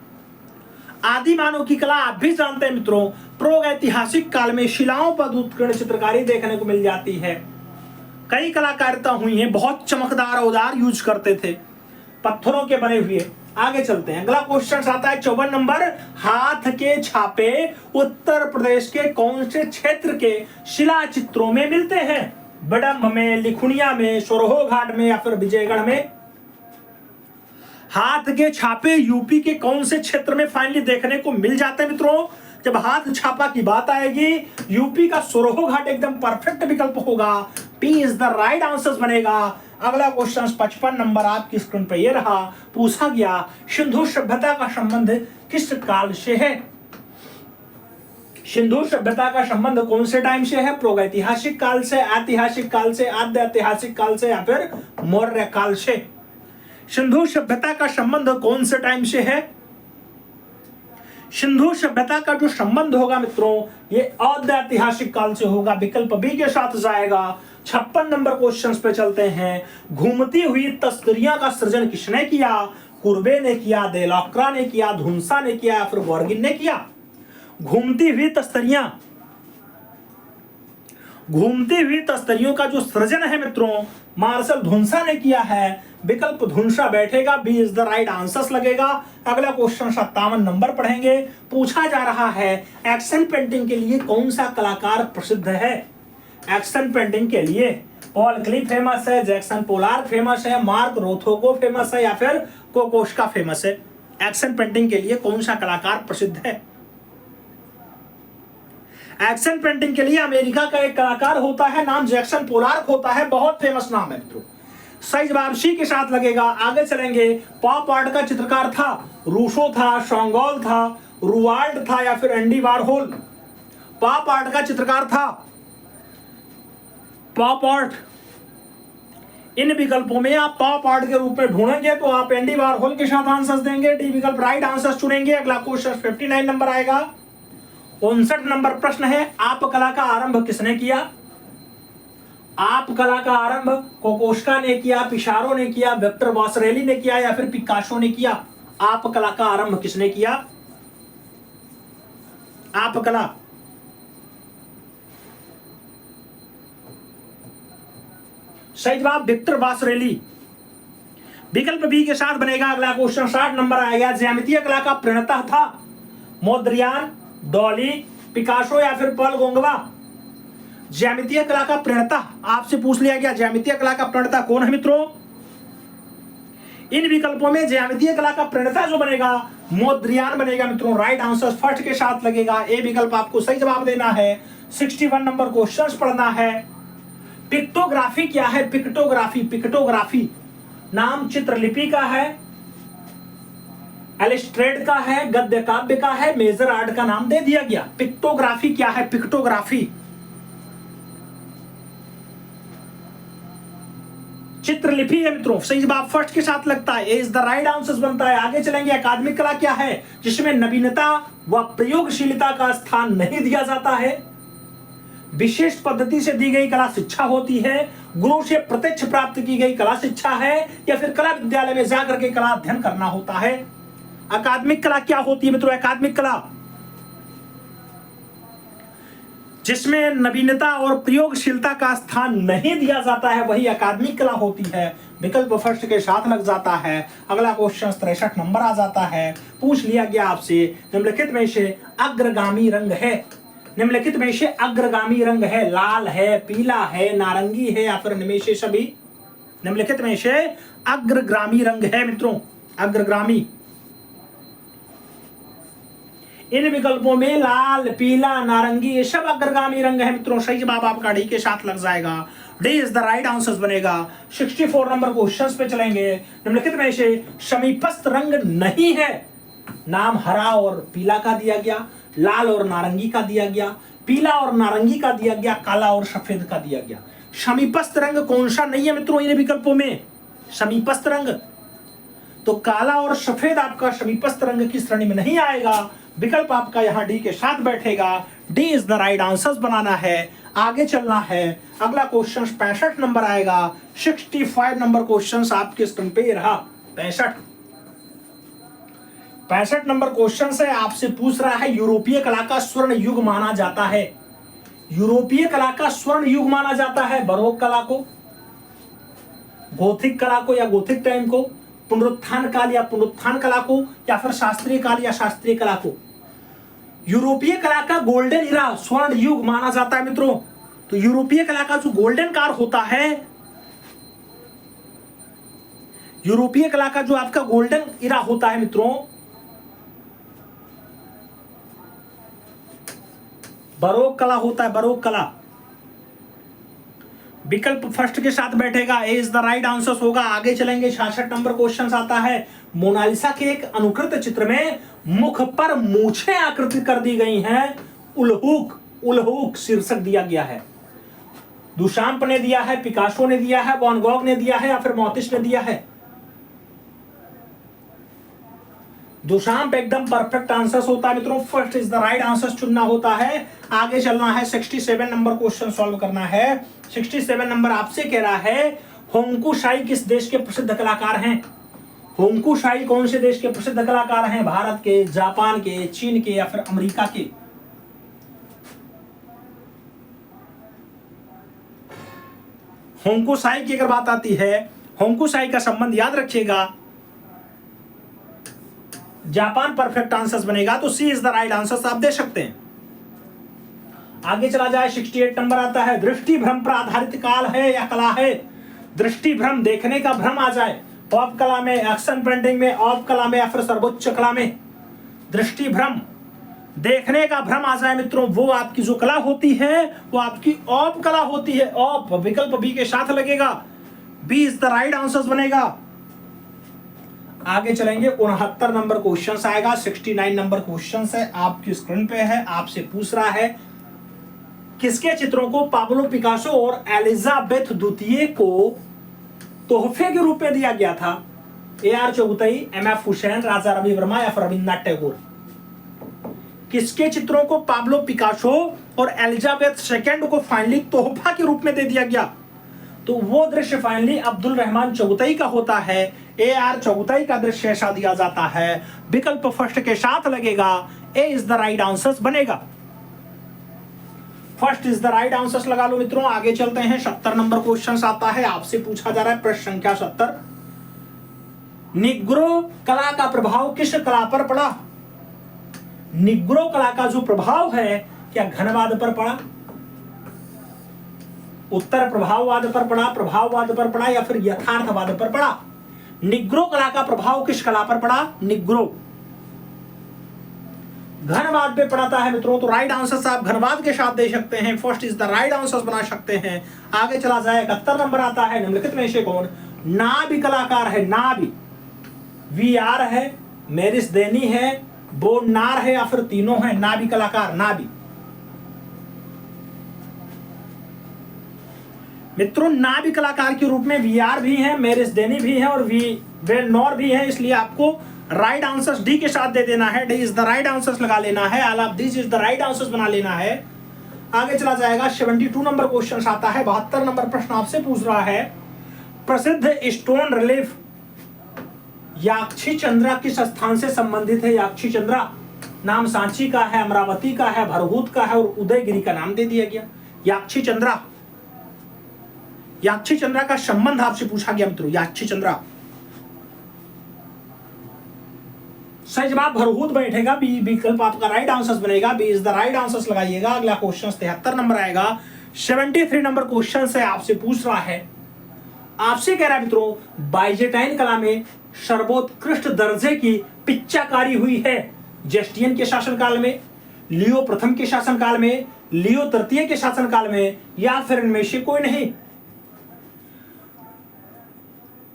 की कला आप भी जानते हैं मित्रों, प्रागैतिहासिक काल में शिलाओं पर उत्कीर्ण चित्रकारी देखने को मिल जाती है। कई कलाकारिता हुई है, बहुत चमकदार औजार यूज करते थे, पत्थरों के बने हुए। आगे चलते हैं, अगला क्वेश्चन आता है 54 नंबर। हाथ के छापे उत्तर प्रदेश के कौन से क्षेत्र के शिला चित्रों में मिलते हैं? बडम्ब में, लिखुनिया में, सरोहो घाट में या फिर विजयगढ़ में? हाथ के छापे यूपी के कौन से क्षेत्र में फाइनली देखने को मिल जाते हैं मित्रों? जब हाथ छापा की बात आएगी, यूपी का सरोहो घाट एकदम परफेक्ट विकल्प होगा। P is the right answer बनेगा। अगला क्वेश्चन 55 नंबर आपकी स्क्रीन पर यह रहा। पूछा गया, सिंधु सभ्यता का संबंध किस काल से है? सिंधु सभ्यता का संबंध कौन से टाइम से है? प्रागैतिहासिक काल से, ऐतिहासिक काल से, आद्य ऐतिहासिक काल से या फिर मौर्य काल से? सिंधु सभ्यता का संबंध कौन से टाइम से है? सिंधु सभ्यता का जो संबंध होगा मित्रों, ये आद्य ऐतिहासिक काल से होगा। विकल्प बी के साथ जाएगा। 56 नंबर क्वेश्चन पे चलते हैं। घूमती हुई तस्तरियां का सृजन किसने किया? कुर्बे ने किया, देलौक्रा ने किया, धुंसा ने किया या फिर गोर्गिन ने किया? घूमती हुई तस्तरियों का जो सृजन है मित्रों, मार्शल धुंसा ने किया है। विकल्प धुंसा बैठेगा। B is the right answer लगेगा। अगला क्वेश्चन 57 नंबर पढ़ेंगे। पूछा जा रहा है, एक्शन पेंटिंग के लिए कौन सा कलाकार प्रसिद्ध है? एक्शन पेंटिंग के लिए पॉल क्ली फेमस है, जैक्सन पोलार्क फेमस है, मार्क रोथोको फेमस है या फिर कोकोस्का फेमस है? एक्शन पेंटिंग के लिए कौन सा कलाकार प्रसिद्ध है? एक्शन पेंटिंग के लिए अमेरिका का एक कलाकार होता है, नाम जैक्सन पोलार्क होता है, बहुत फेमस नाम है मित्रों। सही जवाब सी के साथ लगेगा। आगे चलेंगे, पॉप आर्ट का चित्रकार था, रूसो था, शॉन्गॉल था, रुवाल्ड था या फिर एंडी वारहोल? पॉप आर्ट का चित्रकार था पॉप आर्ट। इन विकल्पों में आप पॉप आर्ट के रूप में ढूंढेंगे तो आप एंडी वारहोल के साथ आंसर देंगे। डी विकल्प राइट आंसर चुनेंगे। अगला क्वेश्चन 59 नंबर आएगा। 59 नंबर प्रश्न है, आप कला का आरंभ किसने किया? आप कला का आरंभ कोकोस्का ने किया, पिसारो ने किया, विक्टर वासरेली ने किया या फिर पिकासो ने किया? आप कला का आरंभ किसने किया? आप कला सही जवाब विक्टर वासरेली। विकल्प बी के साथ बनेगा अगला क्वेश्चन। 60 नंबर आएगा। ज्यामितीय कला का प्रणेता था मोद्रियान, डॉली, पिकासो या फिर पॉल गोंगवा। ज्यामितीय कला का प्रणेता आपसे पूछ लिया गया, ज्यामितीय कला का प्रणेता कौन है मित्रों? इन विकल्पों में ज्यामितीय कला का प्रणेता जो बनेगा मोद्रियान बनेगा मित्रों। राइट आंसर फर्स्ट के साथ लगेगा। ए विकल्प आपको सही जवाब देना है। 61 नंबर क्वेश्चन पढ़ना है। पिक्टोग्राफी क्या है? पिक्टोग्राफी, पिक्टोग्राफी नाम चित्रलिपि का है, एलिस्ट्रेट का है, गद्य काव्य का है, मेजर आर्ट का नाम दे दिया गया। पिक्टोग्राफी क्या है? पिक्टोग्राफी चित्रलिपि है मित्रों। सही जवाब फर्स्ट के साथ लगता है। इज द राइट आंसर बनता है। आगे चलेंगे। अकादमिक कला क्या है? जिसमें नवीनता व प्रयोगशीलता का स्थान नहीं दिया जाता है, विशेष पद्धति से दी गई कला शिक्षा होती है, गुरु से प्रत्यक्ष प्राप्त की गई कला शिक्षा है, या फिर कला विद्यालय में जाकर के कला अध्ययन करना होता है। अकादमिक कला क्या होती है मित्रों? अकादमिक कला जिसमें नवीनता और प्रयोगशीलता का स्थान नहीं दिया जाता है वही अकादमिक कला होती है। विकल्प फर्स्ट के साथ लग जाता है। अगला क्वेश्चन 63 नंबर आ जाता है। पूछ लिया गया आपसे, निम्नलिखित में से अग्रगामी रंग है, निम्नलिखित में से अग्रगामी रंग है, लाल है, पीला है, नारंगी है या फिर इनमें से सभी? निम्नलिखित में से अग्रगामी रंग है मित्रों, अग्रगामी। इन विकल्पों में लाल, पीला, नारंगी ये सब अग्रगामी रंग है मित्रों। सही जवाब आपका डी के साथ लग जाएगा। D is the right answer बनेगा। 64 नंबर क्वेश्चंस पे चलेंगे। निम्नलिखित में से समीपस्थ रंग नहीं है। नाम हरा और पीला का दिया गया, लाल और नारंगी का दिया गया, पीला और नारंगी का दिया गया, काला और सफेद का दिया गया। समीपस्थ रंग कौन सा नहीं है मित्रों इन विकल्पों में? समीपस्थ रंग तो काला और सफेद आपका समीपस्थ रंग की श्रेणी में नहीं आएगा। विकल्प आपका यहां डी के साथ बैठेगा। D is the right answer बनाना है। आगे चलना है। अगला क्वेश्चन 65 नंबर आएगा। 65 नंबर क्वेश्चन आपके स्क्रीन पे रहा। 65 नंबर क्वेश्चन से आपसे पूछ रहा है, यूरोपीय कला का स्वर्ण युग माना जाता है। यूरोपीय कला का स्वर्ण युग माना जाता है बरोक कला को, गोथिक कला को या गोथिक टाइम को, पुनरुत्थान काल या पुनरुत्थान कला को, या फिर शास्त्रीय काल या शास्त्रीय कला को। यूरोपीय कला का गोल्डन इरा स्वर्ण युग माना जाता है मित्रों। तो यूरोपीय कला का जो गोल्डन काल होता है, यूरोपीय कला का जो आपका गोल्डन इरा होता है मित्रों, बरोक कला होता है, बरोक कला। विकल्प फर्स्ट के साथ बैठेगा। ए इज द राइट आंसर होगा। आगे चलेंगे। 66 नंबर क्वेश्चन आता है। मोनालिसा के एक अनुकृत चित्र में मुख पर मूछें आकृति कर दी गई हैं। उल्हूक, उल्हूक शीर्षक दिया गया है। दुशांप ने दिया है, पिकासो ने दिया है, वैन गॉग ने दिया है या फिर मोतिस ने दिया है? दुशांप एकदम परफेक्ट आंसर होता है मित्रों। First is the right answer चुनना होता है। आगे चलना है। 67 नंबर क्वेश्चन सॉल्व करना है। 67 नंबर आपसे कह रहा है, होंकुशाई किस देश के प्रसिद्ध कलाकार हैं? होंकुशाई कौन से देश के प्रसिद्ध कलाकार हैं? भारत के, जापान के, चीन के या फिर अमेरिका के? होंकुशाई की अगर बात आती है, होंकुशाई का संबंध याद रखिएगा, जापान परफेक्ट आंसर बनेगा। तो सी इज द राइट आंसर आप दे सकते हैं। आगे चला जाए। 68 नंबर आता है। दृष्टि भ्रम पर आधारित काल है या कला है? दृष्टि भ्रम, देखने का भ्रम आ जाए, ऑफ कला में, एक्शन पेंटिंग में, ऑफ कला में या फिर सर्वोच्च कला में? दृष्टि भ्रम, देखने का भ्रम आ जाए मित्रों, वो आपकी जो कला होती है वो आपकी ऑफ कला होती है। ऑफ विकल्प बी के साथ लगेगा। B is the right answer बनेगा। आगे चलेंगे। 69 नंबर क्वेश्चन आएगा। 69 नंबर क्वेश्चन है, आपकी स्क्रीन पे है। आपसे पूछ रहा है, किसके चित्रों को पाब्लो पिकासो और एलिजाबेथ द्वितीय को तोहफे के रूप में दिया गया था? AR चौगुताई, MF हुसैन, राजा रवि वर्मा या फिर रविन्द्रनाथ टैगोर? किसके चित्रों को पाब्लो पिकासो और एलिजाबेथ सेकेंड को फाइनली तोहफा के रूप में दे दिया गया? तो वो दृश्य फाइनली अब्दुल रहमान चौगुताई का होता है। AR चौगुताई का दृश्य ऐसा दिया जाता है। विकल्प फर्स्ट के साथ लगेगा। ए इज द राइट आंसर बनेगा। First is the right answer लगा लो मित्रों। आगे चलते हैं, 70 नंबर क्वेश्चन आता है, आपसे पूछा जा रहा है प्रश्न संख्या 70। निग्रो कला का प्रभाव किस कला पर पड़ा? निग्रो कला का जो प्रभाव है क्या घनवाद पर पड़ा, उत्तर प्रभाववाद पर पड़ा, प्रभाववाद पर पड़ा या फिर यथार्थवाद पर पड़ा? निग्रो कला का प्रभाव किस कला पर पड़ा? निग्रो घनवाद पे पड़ता है मित्रों। तो राइट आंसर आप घनवाद के साथ दे सकते हैं, first is the right answer बना सकते हैं। आगे चला जाए, 71 नंबर आता है, निम्नलिखित में से कौन नाभि कलाकार है? नाभि, वी आर है, मेरिस देनी है, बोनार है या फिर तीनों है? नाभि कलाकार, नाभि मित्रों, नाभि कलाकार के रूप में वी आर भी है, मेरिस देनी भी है और वे नॉर भी है, इसलिए आपको राइट आंसर डी के साथ दे देना है। D is the right answer लगा लेना है, all of this is the right answer बना लेना है। आगे चला जाएगा, 72 नंबर क्वेश्चन आता है, 72 नंबर प्रश्न आपसे पूछ रहा है, प्रसिद्ध स्टोन रिलीफ याक्षी चंद्रा किस स्थान से संबंधित है? याक्षी चंद्रा नाम सांची का है, अमरावती का है, भरहूत का है और उदयगिरी का नाम दे दिया गया। याक्षी चंद्रा, याक्षी चंद्रा का संबंध आपसे पूछा गया मित्रों। याक्षी चंद्रा सही जवाब भरहूत बैठेगा, बी विकल्प आपका राइट आंसर बनेगा, B is the right answer लगाइएगा। अगला क्वेश्चन 73 नंबर आएगा, 73 नंबर क्वेश्चन से आपसे पूछ रहा है, आपसे कह रहा है मित्रों बाइजेंटाइन कला में सर्वोत्कृष्ट दर्जे की पिच्चाकारी हुई है जस्टियन के शासनकाल में, लियो प्रथम के शासनकाल में, लियो तृतीय के शासनकाल में या फिर इनमें से कोई नहीं?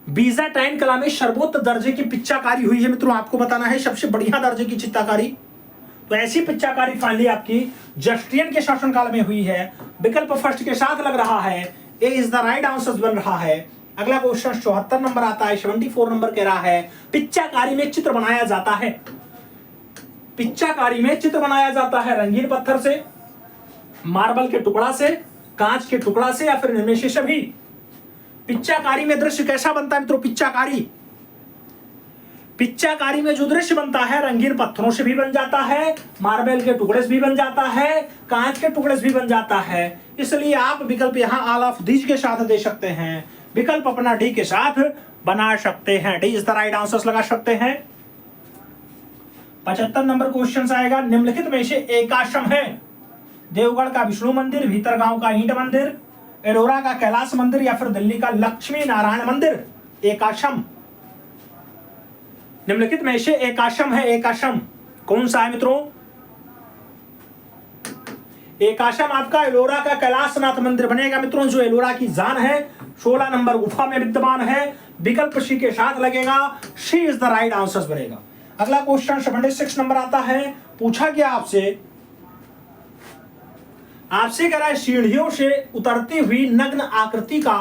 बीजाटाइन कला में सर्वोत्त दर्जे की पिच्चाकारी हुई है मित्रों, आपको बताना है सबसे बढ़िया दर्जे की चित्तकारी। तो ऐसी पिच्चाकारी फाइनली आपकी जस्टियन के शासनकाल में हुई है, विकल्प फर्स्ट के साथ लग रहा है, ए इज द राइट आंसर बन रहा है। अगला क्वेश्चन 74 नंबर आता है, 74 नंबर कह रहा है, पिच्चाकारी में चित्र बनाया जाता है, पिच्चाकारी में चित्र बनाया जाता है रंगीन पत्थर से, मार्बल के टुकड़ा से, कांच के टुकड़ा से या फिर इनमें से सभी? पिच्चाकारी में दृश्य कैसा बनता है मित्रों? पिच्चाकारी में जो दृश्य बनता है रंगीन पत्थरों से भी बन जाता है, मार्बल के टुकड़े से भी बन जाता है, कांच के टुकड़े से भी बन जाता है, इसलिए आप विकल्प यहाँ ऑल ऑफ दीज के साथ दे सकते हैं, विकल्प अपना डी के साथ बना सकते हैं, D is the right answer लगा सकते हैं। 75 नंबर क्वेश्चन आएगा, निम्नलिखित में से एक आश्रम है? देवगढ़ का विष्णु मंदिर, भीतरगांव का ईंट मंदिर, एलोरा का कैलाश मंदिर या फिर दिल्ली का लक्ष्मी नारायण मंदिर? एक आश्रम, निम्नलिखित में से एक आश्रम है, एक आश्रम कौन सा है मित्रों? एक आश्रम आपका एलोरा का कैलाशनाथ मंदिर बनेगा मित्रों, जो एलोरा की जान है, 16 नंबर गुफा में विद्यमान है, विकल्प सी के साथ लगेगा, सी इज द राइट आंसर बनेगा। अगला क्वेश्चन 76 नंबर आता है, पूछा गया आपसे कह रहा है सीढ़ियों से उतरती हुई नग्न आकृति का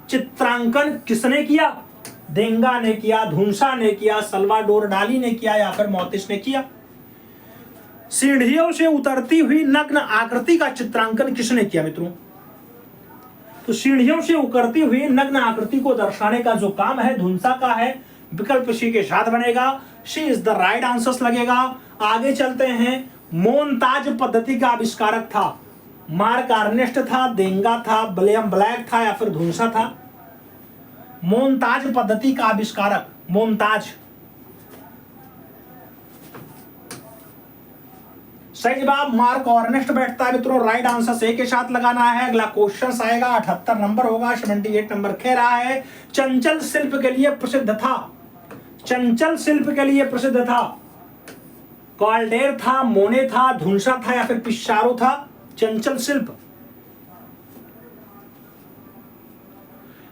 चित्रांकन किसने किया? देंगा ने किया, धुंसा ने किया, सल्वाडोर डाली ने किया या फिर मोतिस ने किया? सीढ़ियों से उतरती हुई नग्न आकृति का चित्रांकन किसने किया मित्रों? तो सीढ़ियों से उतरती हुई नग्न आकृति को दर्शाने का जो काम है धुंसा का है, विकल्प सी के साथ बनेगा, सी इज द राइट आंसर लगेगा। आगे चलते हैं, मोनताज पद्धति का आविष्कारक था, मार्क अर्नेस्ट था, देंगा था, विलियम ब्लैक था या फिर धुंसा था? मोनताज पद्धति का आविष्कारक, मोनताज सही जवाब मार्क अर्नेस्ट बैठता है मित्रों, राइट आंसर ए के साथ लगाना है। अगला क्वेश्चन आएगा, 78 नंबर होगा, 78 नंबर कह रहा है, चंचल शिल्प के लिए प्रसिद्ध था, चंचल शिल्प के लिए प्रसिद्ध था, कॉल्डेर था, मोने था, धुंसा था या फिर पिसारो था? चंचल शिल्प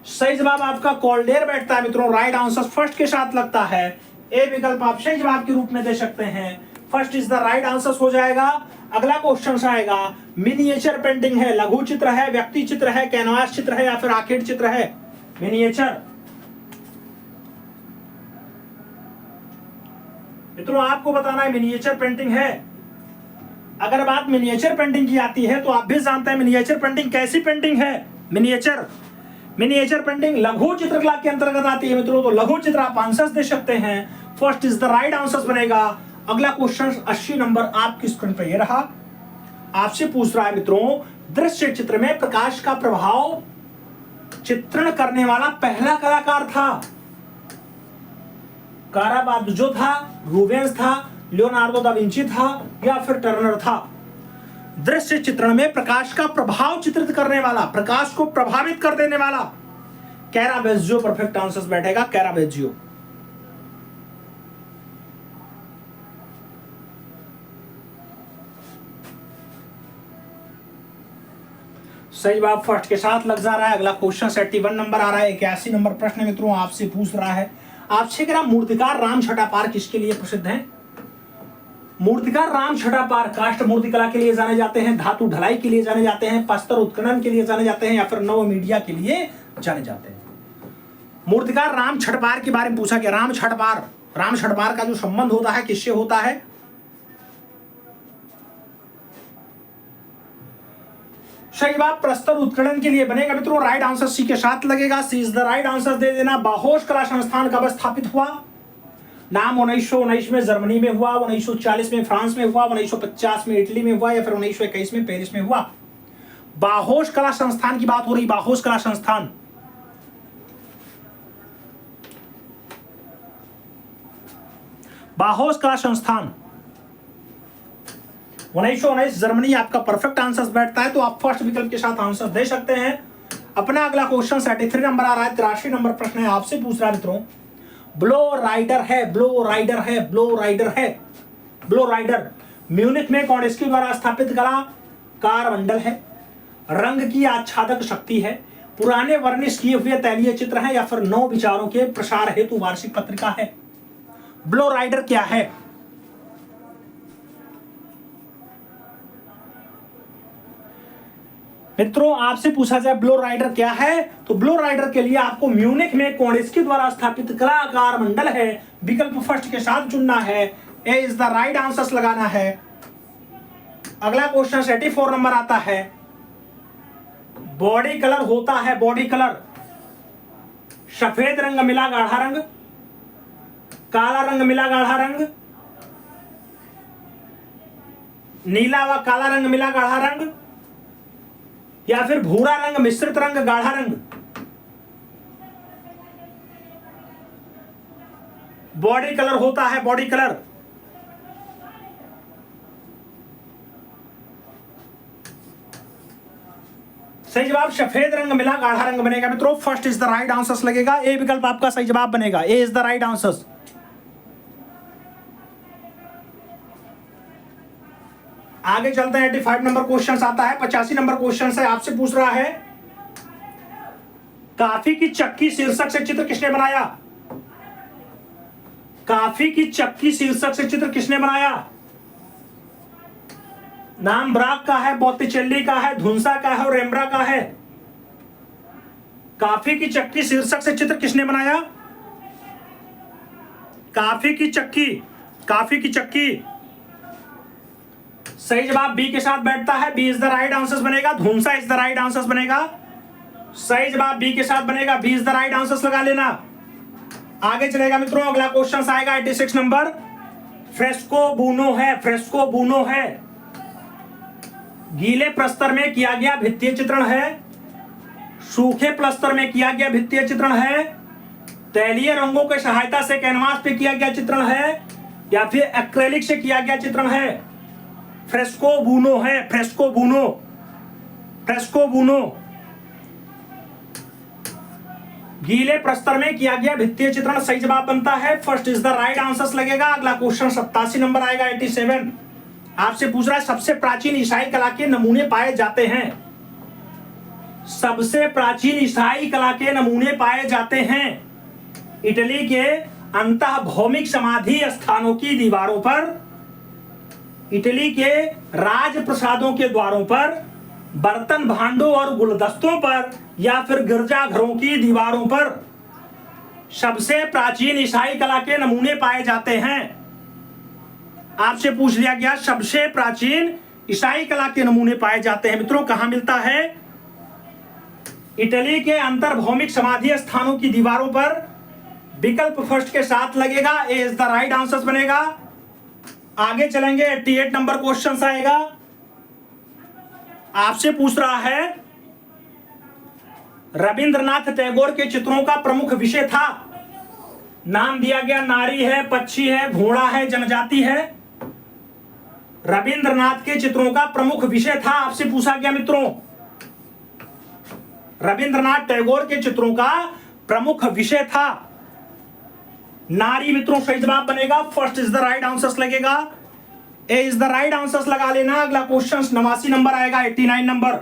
सही जवाब आपका कॉल्डेर बैठता है मित्रों, राइट आंसर फर्स्ट के साथ लगता है, ए विकल्प आप सही जवाब के रूप में दे सकते हैं, first is the right answer हो जाएगा। अगला क्वेश्चन आएगा, मिनिएचर पेंटिंग है, लघु चित्र है, व्यक्ति चित्र है, कैनवास चित्र है या फिर आर्किड चित्र है? मिनिएचर मित्रों आपको बताना है मिनिएचर पेंटिंग है। अगर बात मिनिएचर पेंटिंग की आती है तो आप भी जानते हैं मिनिएचर पेंटिंग कैसी पेंटिंग है। मिनिएचर पेंटिंग लघु चित्रकला के अंतर्गत आती है मित्रों, तो लघु चित्र आप आंसर दे सकते हैं, first is the right answer बनेगा। अगला क्वेश्चन 80 नंबर आपकी स्क्रीन पर ये रहा, आपसे पूछ रहा है मित्रों, दृश्य चित्र में प्रकाश का प्रभाव चित्रण करने वाला पहला कलाकार था। कारावागो था, रूबेंस था, लियोनार्डो दा विंची था या फिर टर्नर था। दृश्य चित्रण में प्रकाश का प्रभाव चित्रित करने वाला, प्रकाश को प्रभावित कर देने वाला कैरावेज्जियो परफेक्ट आंसर बैठेगा, कैरावेज्जियो। सही जवाब फर्स्ट के साथ लग जा रहा है। अगला क्वेश्चन 71 नंबर आ रहा है, 81 नंबर प्रश्न मित्रों आपसे पूछ रहा है, आपसे कह रहा मूर्तिकार राम छटापार किसके लिए प्रसिद्ध हैं? मूर्तिकार राम छटापार काष्ठ मूर्तिकला के लिए जाने जाते हैं, धातु ढलाई के लिए जाने जाते हैं, प्रस्तर उत्खनन के लिए जाने जाते हैं या फिर नव मीडिया के लिए जाने जाते हैं। मूर्तिकार राम छटपार के बारे में पूछा गया। राम छटपार का जो संबंध होता है किससे होता है? सही जवाब प्रस्तर उत्खनन के लिए बनेगा मित्रों। राइट आंसर सी के साथ लगेगा, सी इज द राइट आंसर दे देना। बाहोश कला संस्थान कब स्थापित हुआ? नाम 1919 में जर्मनी में हुआ, 1940 में फ्रांस में हुआ, 1950 में इटली में हुआ या फिर 1921 में पेरिस में हुआ। बाहोश कला संस्थान की बात हो रही, बाहोश कला संस्थान। बाहोश कला संस्थान 1919 जर्मनी आपका परफेक्ट आंसर बैठता है, तो आप फर्स्ट विकल्प के साथ आंसर दे सकते हैं। अपना अगला क्वेश्चन 73 नंबर आ रहा है, 83 नंबर प्रश्न है, आपसे पूछ रहा है मित्रों, ब्लो राइडर है, ब्लो राइडर है, ब्लो राइडर है, ब्लो राइडर म्यूनिख में कौंडिस्की द्वारा स्थापित कला कार मंडल है, रंग की आच्छादक शक्ति है, पुराने वर्णिश किए हुए तैलीय चित्र है या फिर नौ विचारों के प्रसार हेतु वार्षिक पत्रिका है। ब्लो राइडर क्या है? मित्रों आपसे पूछा जाए ब्लो राइडर क्या है, तो ब्लो राइडर के लिए आपको म्यूनिख में कौंडिस्की द्वारा स्थापित कलाकार मंडल है, विकल्प फर्स्ट के साथ चुनना है, ए इज द राइट आंसर लगाना है। अगला क्वेश्चन 74 नंबर आता है, बॉडी कलर होता है, बॉडी कलर सफेद रंग मिला गाढ़ा रंग, काला रंग मिला गाढ़ा रंग, नीला व काला रंग मिला गाढ़ा रंग या फिर भूरा रंग मिश्रित रंग गाढ़ा रंग। बॉडी कलर होता है, बॉडी कलर। सही जवाब सफेद रंग मिला गाढ़ा रंग बनेगा मित्रों, first is the right answer लगेगा, ए विकल्प आपका सही जवाब बनेगा, ए इज द राइट आंसर। आगे चलते हैं, 85 नंबर क्वेश्चन आता है, 85 नंबर क्वेश्चन से आपसे पूछ रहा है, काफी की चक्की शीर्षक से चित्र किसने बनाया? काफी की चक्की शीर्षक से चित्र किसने बनाया? नाम ब्राक का है, बोत्तिचेल्ली का है, धुंसा का है और रेम्ब्रा का है। काफी की चक्की शीर्षक से चित्र किसने बनाया? काफी की चक्की, काफी की चक्की। सही जवाब बी के साथ बैठता है, B is the right answer बनेगा, धुंसा इज द राइट आंसर बनेगा। सही जवाब बी के साथ बनेगा, B is the right answer लगा लेना। आगे चलेगा मित्रों, अगला क्वेश्चन आएगा 86 नंबर, फ्रेस्को बूनो है, फ्रेस्को बूनो है गीले प्रस्तर में किया गया भित्तीय चित्रण है, सूखे प्लस्तर में किया गया भित्तीय चित्रण है, तैलीय रंगों की सहायता से कैनवास पे किया गया चित्रण है या फिर एक्रेलिक से किया गया चित्रण है। फ्रेस्को बूनो है, फ्रेस्को बूनो, फ्रेस्को बूनो गीले प्रस्तर में किया गया भित्तीय चित्रण सही जवाब बनता है, first is the right answer लगेगा। अगला क्वेश्चन 87 नंबर आएगा, 87 आपसे पूछ रहा है, सबसे प्राचीन ईसाई कला के नमूने पाए जाते हैं, सबसे प्राचीन ईसाई कला के नमूने पाए जाते हैं इटली के अंतः भौमिक समाधि स्थानों की दीवारों पर, इटली के राजप्रसादों के द्वारों पर, बर्तन भांडों और गुलदस्तों पर या फिर गिरजाघरों की दीवारों पर सबसे प्राचीन ईसाई कला के नमूने पाए जाते हैं। आपसे पूछ लिया गया सबसे प्राचीन ईसाई कला के नमूने पाए जाते हैं मित्रों, कहां मिलता है? इटली के अंतर्भौमिक समाधि स्थानों की दीवारों पर, विकल्प फर्स्ट के साथ लगेगा, ए इज द राइट आंसर बनेगा। आगे चलेंगे, 88 नंबर क्वेश्चन आएगा, आपसे पूछ रहा है रविंद्रनाथ टैगोर के चित्रों का प्रमुख विषय था। नाम दिया गया, नारी है, पक्षी है, घोड़ा है, जनजाति है। रविंद्रनाथ के चित्रों का प्रमुख विषय था, आपसे पूछा गया मित्रों। रविंद्रनाथ टैगोर के चित्रों का प्रमुख विषय था नारी। मित्रों सही जवाब बनेगा, first is the right answer लगेगा, ए इज द राइट आंसर लगा लेना। अगला क्वेश्चन 89 नंबर आएगा, 89 नंबर।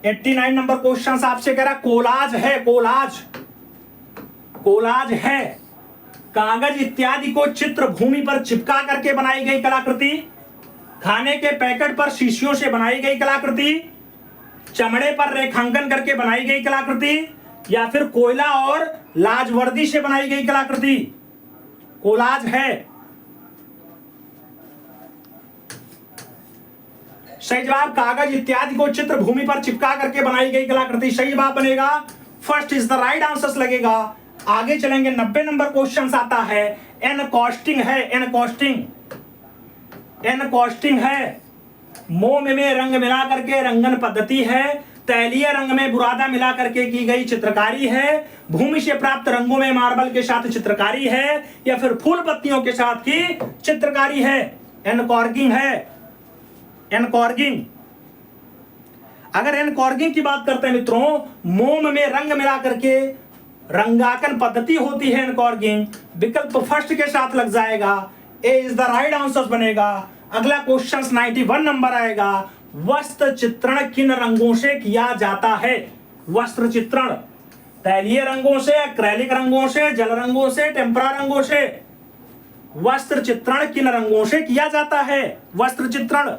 89 नंबर क्वेश्चन आपसे कह रहा कोलाज है, कोलाज, कोलाज है कागज इत्यादि को चित्र भूमि पर चिपका करके बनाई गई कलाकृति, खाने के पैकेट पर शीशियों से बनाई गई कलाकृति, चमड़े पर रेखांकन करके बनाई गई कलाकृति, या फिर कोयला और लाजवर्दी से बनाई गई कलाकृति। कोलाज है। सही जवाब कागज इत्यादि को चित्र भूमि पर चिपका करके बनाई गई कलाकृति सही जवाब बनेगा, first is the right answer लगेगा। आगे चलेंगे, 90 नंबर क्वेश्चन आता है एनकॉस्टिंग है, एनकॉस्टिंग, एनकॉस्टिंग है मोम में रंग मिला करके रंगन पद्धति है, तैलीय रंग में बुरादा मिला करके की गई चित्रकारी है, भूमि से प्राप्त रंगों में मार्बल के साथ चित्रकारी है, या फिर फूल पत्तियों के साथ की चित्रकारी है। एनकॉर्गिंग है, एनकॉर्गिंग। अगर एनकॉर्गिंग की बात करते हैं मित्रों, मोम में रंग मिला करके रंगाकन पद्धति होती है एनकॉर्गिंग, विकल्प फर्स्ट के साथ लग जाएगा, ए इज द राइट आंसर बनेगा। अगला क्वेश्चन 91 नंबर आएगा, वस्त्र चित्रण किन रंगों से किया जाता है? वस्त्र चित्रण तैलीय रंगों से, एक्रेलिक रंगों से, जल रंगों से, टेम्परा रंगों से। वस्त्र चित्रण किन रंगों से किया जाता है? वस्त्र चित्रण,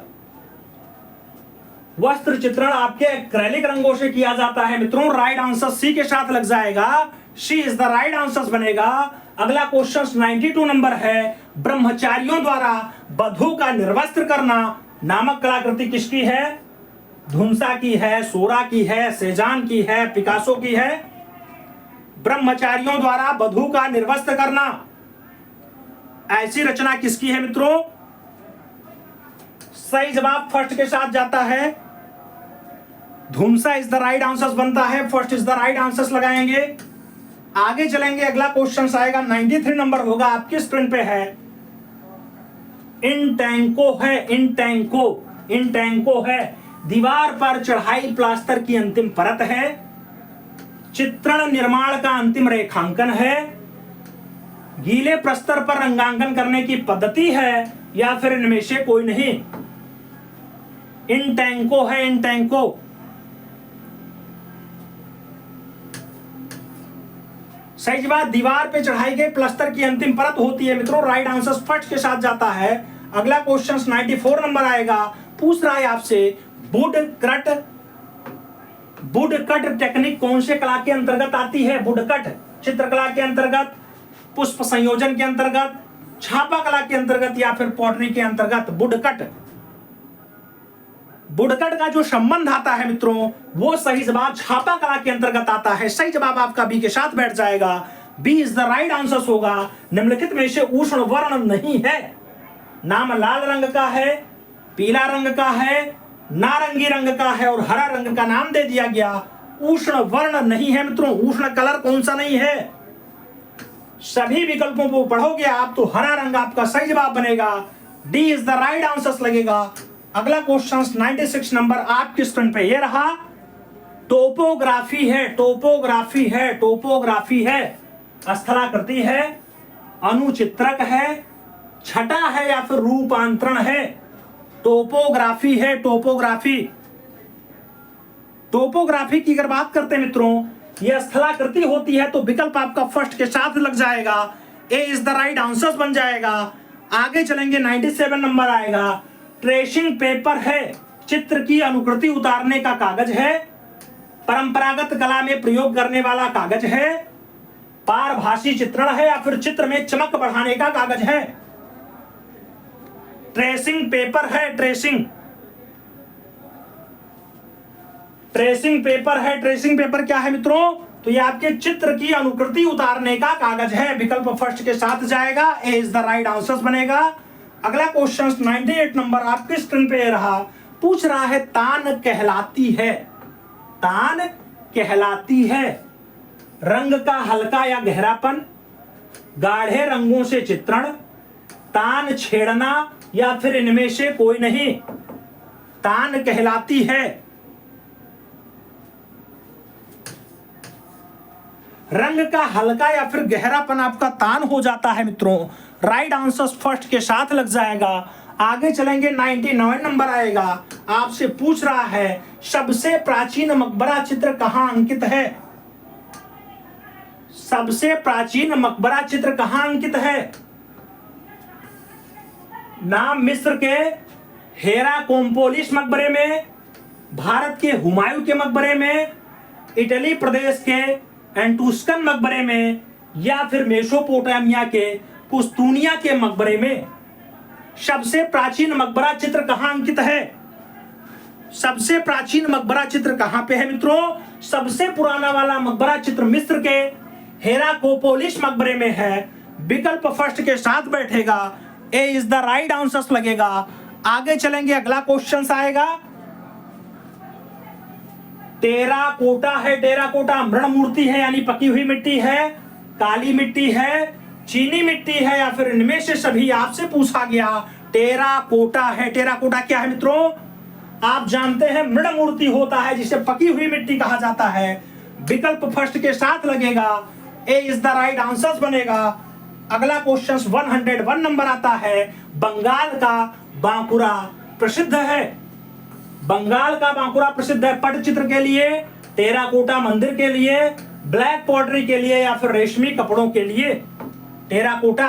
वस्त्र चित्रण आपके एक्रेलिक रंगों से किया जाता है मित्रों। राइट आंसर सी के साथ लग जाएगा, सी इज द राइट आंसर बनेगा। अगला क्वेश्चन 92 नंबर है, ब्रह्मचारियों द्वारा वधू का निर्वस्त्र करना नामक कलाकृति किसकी है? धुंसा की है, सोरा की है, सेजान की है, पिकासो की है? ब्रह्मचारियों द्वारा वधू का निर्वस्त्र करना, ऐसी रचना किसकी है मित्रों? सही जवाब फर्स्ट के साथ जाता है, धुंसा इज द राइट आंसर बनता है, first is the right answer लगाएंगे। आगे चलेंगे, अगला क्वेश्चन आएगा 93 नंबर होगा, आपकी स्क्रीन पे है। इन टैंको है, इन टैंको, इन टैंको है दीवार पर चढ़ाई प्लास्टर की अंतिम परत है, चित्रण निर्माण का अंतिम रेखांकन है, गीले प्रस्तर पर रंगांकन करने की पद्धति है, या फिर इनमें से कोई नहीं? इन टैंको है, इन टैंको। सही जवाब दीवार पे चढ़ाई गई प्लास्टर की अंतिम परत होती है मित्रों, राइट आंसर फर्स्ट के साथ जाता है। अगला क्वेश्चन 94 नंबर आएगा, पूछ रहा है आपसे वुड कट टेक्निक कौन से कला के अंतर्गत आती है? वुड कट चित्रकला के अंतर्गत, पुष्प संयोजन के अंतर्गत, छापा कला के अंतर्गत, या फिर पॉटरी के अंतर्गत? वुडकट, वुडकट का जो संबंध आता है मित्रों, वो सही जवाब छापा कला के अंतर्गत आता है। सही जवाब आपका बी के साथ बैठ जाएगा, B is the right answer होगा। निम्नलिखित में से उष्ण वर्ण नहीं है, नाम लाल रंग का है, पीला रंग का है, नारंगी रंग का है और हरा रंग का नाम दे दिया गया। उष्ण वर्ण नहीं है मित्रों, उष्ण कलर कौन सा नहीं है? सभी विकल्पों को पढ़ोगे आप तो हरा रंग आपका सही जवाब बनेगा, D is the right answer लगेगा। अगला क्वेश्चन 96 नंबर आपकी स्क्रीन पे ये रहा, टोपोग्राफी है, टोपोग्राफी है, टोपोग्राफी है स्थलाकृति है, अनुचित्रक है, छटा है, या फिर रूपांतरण है? टोपोग्राफी है, टोपोग्राफी। टोपोग्राफी की अगर बात करते हैं मित्रों, यह स्थलाकृति होती है, तो विकल्प आपका फर्स्ट के साथ लग जाएगा, ए इज द राइट आंसर बन जाएगा। आगे चलेंगे, 97 नंबर आएगा, ट्रेसिंग पेपर है चित्र की अनुकृति उतारने का कागज है, परंपरागत कला में प्रयोग करने वाला कागज है, पारभासी चित्रण है, या फिर चित्र में चमक बढ़ाने का कागज है? ट्रेसिंग पेपर है, ट्रेसिंग, ट्रेसिंग पेपर है। ट्रेसिंग पेपर क्या है मित्रों? तो ये आपके चित्र की अनुकृति उतारने का कागज है, विकल्प फर्स्ट के साथ जाएगा, ए इज द राइट आंसर बनेगा। अगला क्वेश्चन 98 नंबर आपकी स्क्रीन पे रहा, पूछ रहा है तान कहलाती है, तान कहलाती है रंग का हल्का या गहरापन, गाढ़े रंगों से चित्रण, तान छेड़ना या फिर इनमें से कोई नहीं। तान कहलाती है रंग का हल्का या फिर गहरापन आपका तान हो जाता है मित्रों। राइट आंसर फर्स्ट के साथ लग जाएगा। आगे चलेंगे 99 नंबर आएगा। आपसे पूछ रहा है सबसे प्राचीन मकबरा चित्र कहां अंकित है? सबसे प्राचीन मकबरा चित्र कहां अंकित है? नाम मिस्र के हेराकोम्पोलिस मकबरे में, भारत के हुमायूं के मकबरे में, इटली प्रदेश के एंटुस्कन मकबरे में, या फिर मेसोपोटामिया के पुस्तूनिया के मकबरे में। सबसे प्राचीन मकबरा चित्र कहां अंकित है? सबसे प्राचीन मकबरा चित्र कहां पे है मित्रों? सबसे पुराना वाला मकबरा चित्र मिस्र के हेराकोपोलिस मकबरे में है। विकल्प फर्स्ट के साथ बैठेगा। ए इज द राइट आंसर लगेगा। आगे चलेंगे, अगला क्वेश्चन आएगा। टेराकोटा है, टेराकोटा मृण मूर्ति है यानी पकी हुई मिट्टी है, काली मिट्टी है, चीनी मिट्टी है, या फिर इनमें से सभी आपसे पूछा गया। टेराकोटा है। टेराकोटा क्या है मित्रों? आप जानते हैं मृण मूर्ति होता है जिसे पकी हुई मिट्टी कहा जाता है। विकल्प फर्स्ट के साथ लगेगा। ए इज द राइट आंसर बनेगा। अगला क्वेश्चन 101 नंबर आता है। बंगाल का बांकुरा प्रसिद्ध है। बंगाल का बांकुरा प्रसिद्ध है पटचित्र के लिए, टेराकोटा मंदिर के लिए, ब्लैक पॉटरी के लिए, या फिर रेशमी कपड़ों के लिए। टेराकोटा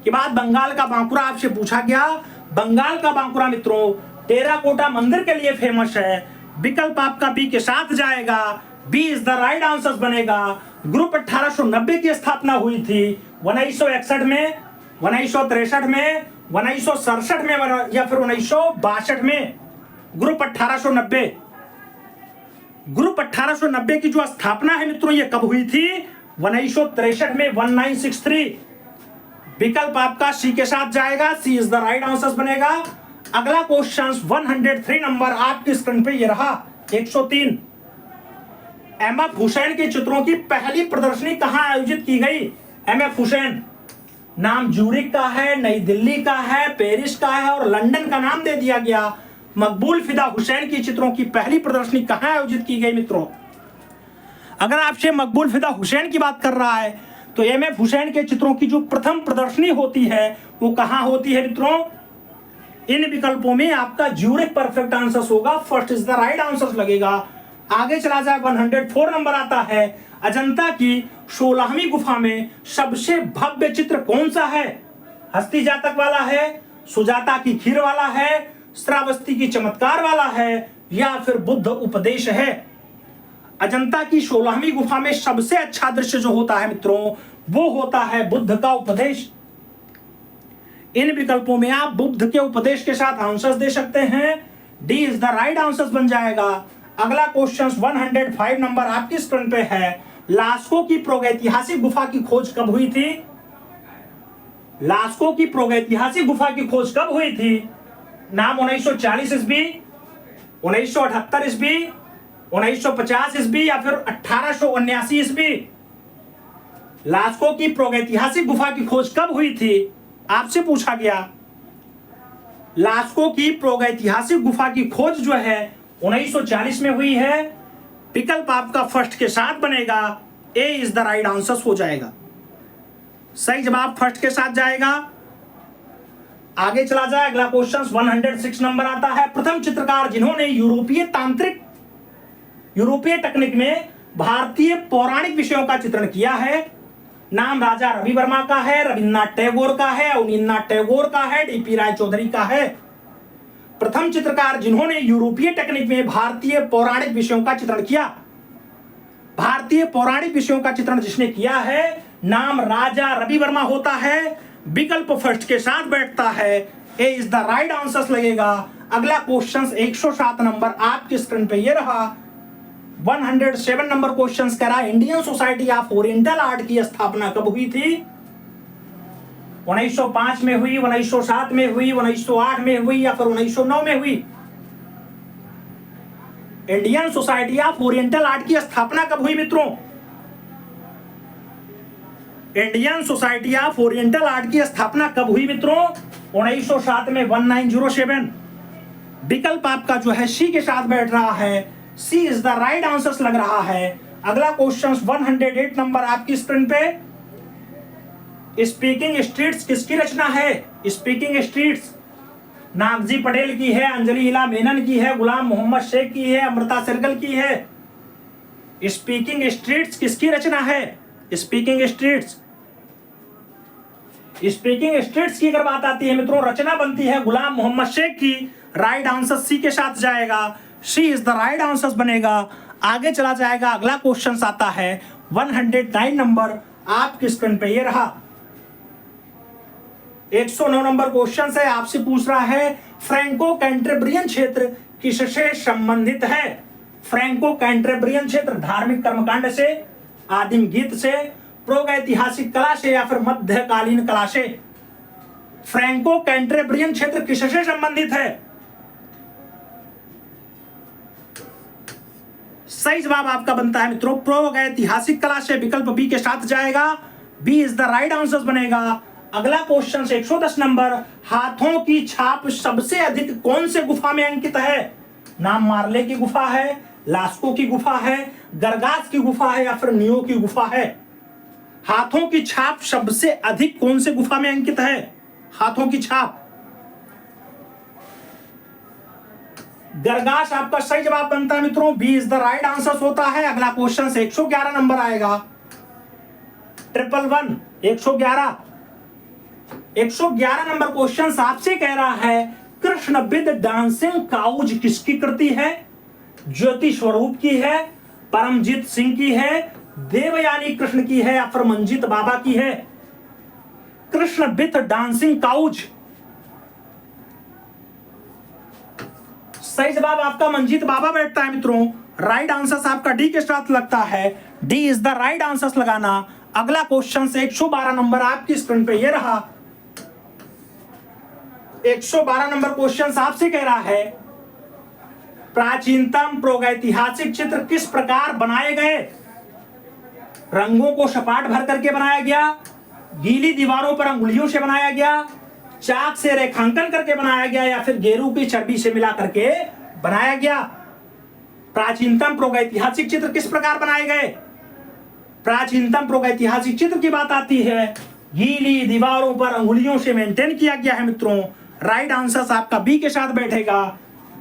के बाद बंगाल का बांकुरा आपसे पूछा गया। बंगाल का बांकुरा मित्रों टेराकोटा मंदिर के लिए फेमस है। विकल्प आपका बी के साथ जाएगा। B is the right answer बनेगा। ग्रुप 1890 की स्थापना हुई थी 1961 में, 1963 में, 1967 में, या फिर 1962 में। ग्रुप 1890, ग्रुप 1890 की जो स्थापना है मित्रों ये कब हुई थी? 1963 में, 1963। विकल्प आपका सी के साथ जाएगा। सी इज द राइट आंसर बनेगा। अगला क्वेश्चन 103 नंबर आपकी स्क्रीन पे ये रहा। 103 एमएफ हुसैन के चित्रों की पहली प्रदर्शनी कहां आयोजित की गई? एमएफ हुसैन नाम ज्यूरिख का है, नई दिल्ली का है, पेरिस का है और लंदन का नाम दे दिया गया। मकबूल फिदा हुसैन की चित्रों की पहली प्रदर्शनी कहां आयोजित की गई मित्रों? अगर आपसे मकबूल फिदा हुसैन की बात कर रहा है तो एमएफ हुसैन के चित्रों की जो प्रथम प्रदर्शनी होती है वो कहां होती है मित्रों? इन विकल्पों में आपका ज्यूरिख परफेक्ट आंसर होगा। First is the right answer लगेगा। आगे चला जाए 104 नंबर आता है। अजंता की 16वीं गुफा में सबसे भव्य चित्र कौन सा है? हस्ती जातक वाला है, सुजाता की खीर वाला है, श्रावस्ती की चमत्कार वाला है, या फिर बुद्ध उपदेश है? अजंता की 16वीं गुफा में सबसे अच्छा दृश्य जो होता है मित्रों वो होता है बुद्ध का उपदेश। इन विकल्पों में आप बुद्ध के उपदेश के साथ आंसर्स दे सकते हैं। D is the right answer बन जाएगा। अगला क्वेश्चन 105 नंबर आपकी स्क्रीन पे है। लास्को की प्रागैतिहासिक गुफा की खोज कब हुई थी? लास्को की प्रागैतिहासिक गुफा की खोज कब हुई थी? नाम 1940 ईस्वी, 1978 ईस्वी, 1950 ईस्वी, या फिर 1879 ईस्वी? लास्को की प्रागैतिहासिक गुफा की खोज कब हुई थी? आपसे पूछा गया। लास्को की प्रागैतिहासिक गुफा की खोज जो है 1940 में हुई है। विकल्प आपका फर्स्ट के साथ बनेगा। ए इज द राइट आंसर हो जाएगा। सही जवाब फर्स्ट के साथ जाएगा। आगे चला जाए, अगला क्वेश्चन 106 नंबर आता है। प्रथम चित्रकार जिन्होंने यूरोपीय टेक्निक में भारतीय पौराणिक विषयों का चित्रण किया है। नाम राजा रवि वर्मा का है, रविन्द्रनाथ टैगोर का है, अवनींद्रनाथ टैगोर का है, डीपी राय चौधरी का है। प्रथम चित्रकार जिन्होंने यूरोपीय टेक्निक में भारतीय पौराणिक विषयों का चित्रण किया। भारतीय पौराणिक विषयों का चित्रण जिसने किया है नाम राजा रवि वर्मा होता है। विकल्प फर्स्ट के साथ बैठता है। ए इज द राइट आंसर लगेगा। अगला क्वेश्चन 107 नंबर आपकी स्क्रीन पे ये रहा। 107 नंबर क्वेश्चन कह रहा है Indian society of oriental art की स्थापना कब हुई थी? 1905 में हुई, 1907 में हुई, 1908 में हुई, या फिर 1909 में हुई? Indian society of oriental art की स्थापना कब हुई मित्रों? Indian society of oriental art की स्थापना कब हुई मित्रों? 1907 में, 1907। विकल्प आपका जो है सी के साथ बैठ रहा है, सी इज द राइट आंसर लग रहा है। अगला क्वेश्चन 108 नंबर आपकी स्क्रीन पे, स्पीकिंग स्ट्रीट्स किसकी रचना है? स्पीकिंग स्ट्रीट्स नागजी पटेल की है, अंजलि हिला मेनन की है, गुलाम मोहम्मद शेख की है, अमृता सहगल की है। स्पीकिंग स्ट्रीट्स किसकी रचना है? स्पीकिंग स्ट्रीट्स की अगर बात आती है मित्रों, रचना बनती है गुलाम मोहम्मद शेख की। राइट आंसर सी के साथ जाएगा, सी इज द राइट आंसर बनेगा। आगे चला जाएगा, अगला क्वेश्चन आता है 109 नंबर आपकी स्क्रीन पे, ये रहा 109 नंबर क्वेश्चन है, आपसे पूछ रहा है फ्रैंको कैंटेब्रियन क्षेत्र किससे संबंधित है? फ्रैंको कैंटेब्रियन क्षेत्र धार्मिक कर्मकांड से, आदिम गीत से, प्रागैतिहासिक कला से या फिर मध्यकालीन कला से? फ्रैंको कैंटेब्रियन क्षेत्र किससे संबंधित है? सही जवाब आपका बनता है मित्रों प्रागैतिहासिक कला से, विकल्प बी के साथ जाएगा, B is the right answer बनेगा। अगला क्वेश्चन 110 नंबर, हाथों की छाप सबसे अधिक कौन से गुफा में अंकित है? नाम मार्ले की गुफा है, लास्को की गुफा है, गरगास की गुफा है या फिर नियो की गुफा है? हाथों की छाप सबसे अधिक कौन से गुफा में अंकित है? हाथों की छाप गरगास आपका सही जवाब बनता है मित्रों, B is the right answer होता है। अगला क्वेश्चन 111 नंबर आएगा, 111 111 नंबर क्वेश्चन आपसे कह रहा है कृष्णविद डांसिंग काउज किसकी कृति है? ज्योति स्वरूप की है, परमजीत सिंह की है, देवयानी कृष्ण की है या फिर मंजीत बाबा की है? कृष्णविद डांसिंग काउज, सही जवाब आपका मंजीत बाबा बैठता है मित्रों। राइट आंसर आपका डी के साथ लगता है, D is the right answer लगाना। अगला क्वेश्चन 112 नंबर आपकी स्क्रीन पे, ये रहा 112 नंबर क्वेश्चन आपसे कह रहा है प्राचीनतम प्रागैतिहासिक चित्र किस प्रकार बनाए गए? रंगों को सपाट भर करके बनाया गया, गीली दीवारों पर अंगुलियों से बनाया गया, चाक से रेखांकन करके बनाया गया या फिर गेरू की चर्बी से मिला करके बनाया गया? प्राचीनतम प्रागैतिहासिक चित्र किस प्रकार बनाए गए? प्राचीनतम प्रागैतिहासिक चित्र की बात आती है, गीली दीवारों पर अंगुलियों से मेंटेन किया गया है मित्रों। राइट आंसर आपका बी के साथ बैठेगा,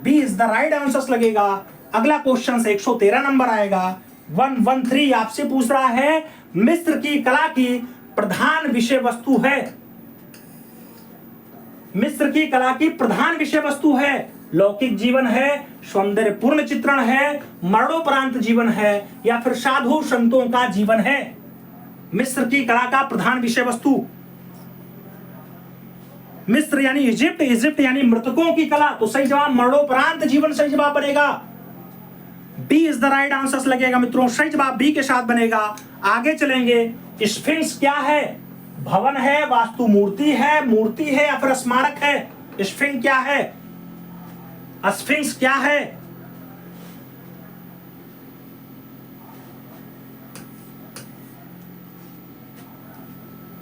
B is the right answer लगेगा। अगला क्वेश्चन 113 नंबर आएगा, 113 आपसे पूछ रहा है मिस्र की कला की प्रधान विषय वस्तु है? मिस्र की कला की प्रधान विषय वस्तु है, लौकिक जीवन है, सौंदर्यपूर्ण चित्रण है, मरणोपरांत जीवन है या फिर साधु संतों का जीवन है? मिस्र की कला का प्रधान विषय वस्तु, मिस्र यानी इजिप्ट, इजिप्ट यानी मृतकों की कला, तो सही जवाब मरणोपरांत जीवन सही जवाब बनेगा, B is the right answer लगेगा मित्रों। सही जवाब बी के साथ बनेगा। आगे चलेंगे, स्फिंक्स क्या है? भवन है, वास्तु मूर्ति है या फिर स्मारक है? स्फिंक्स क्या है? स्फिंक्स क्या है?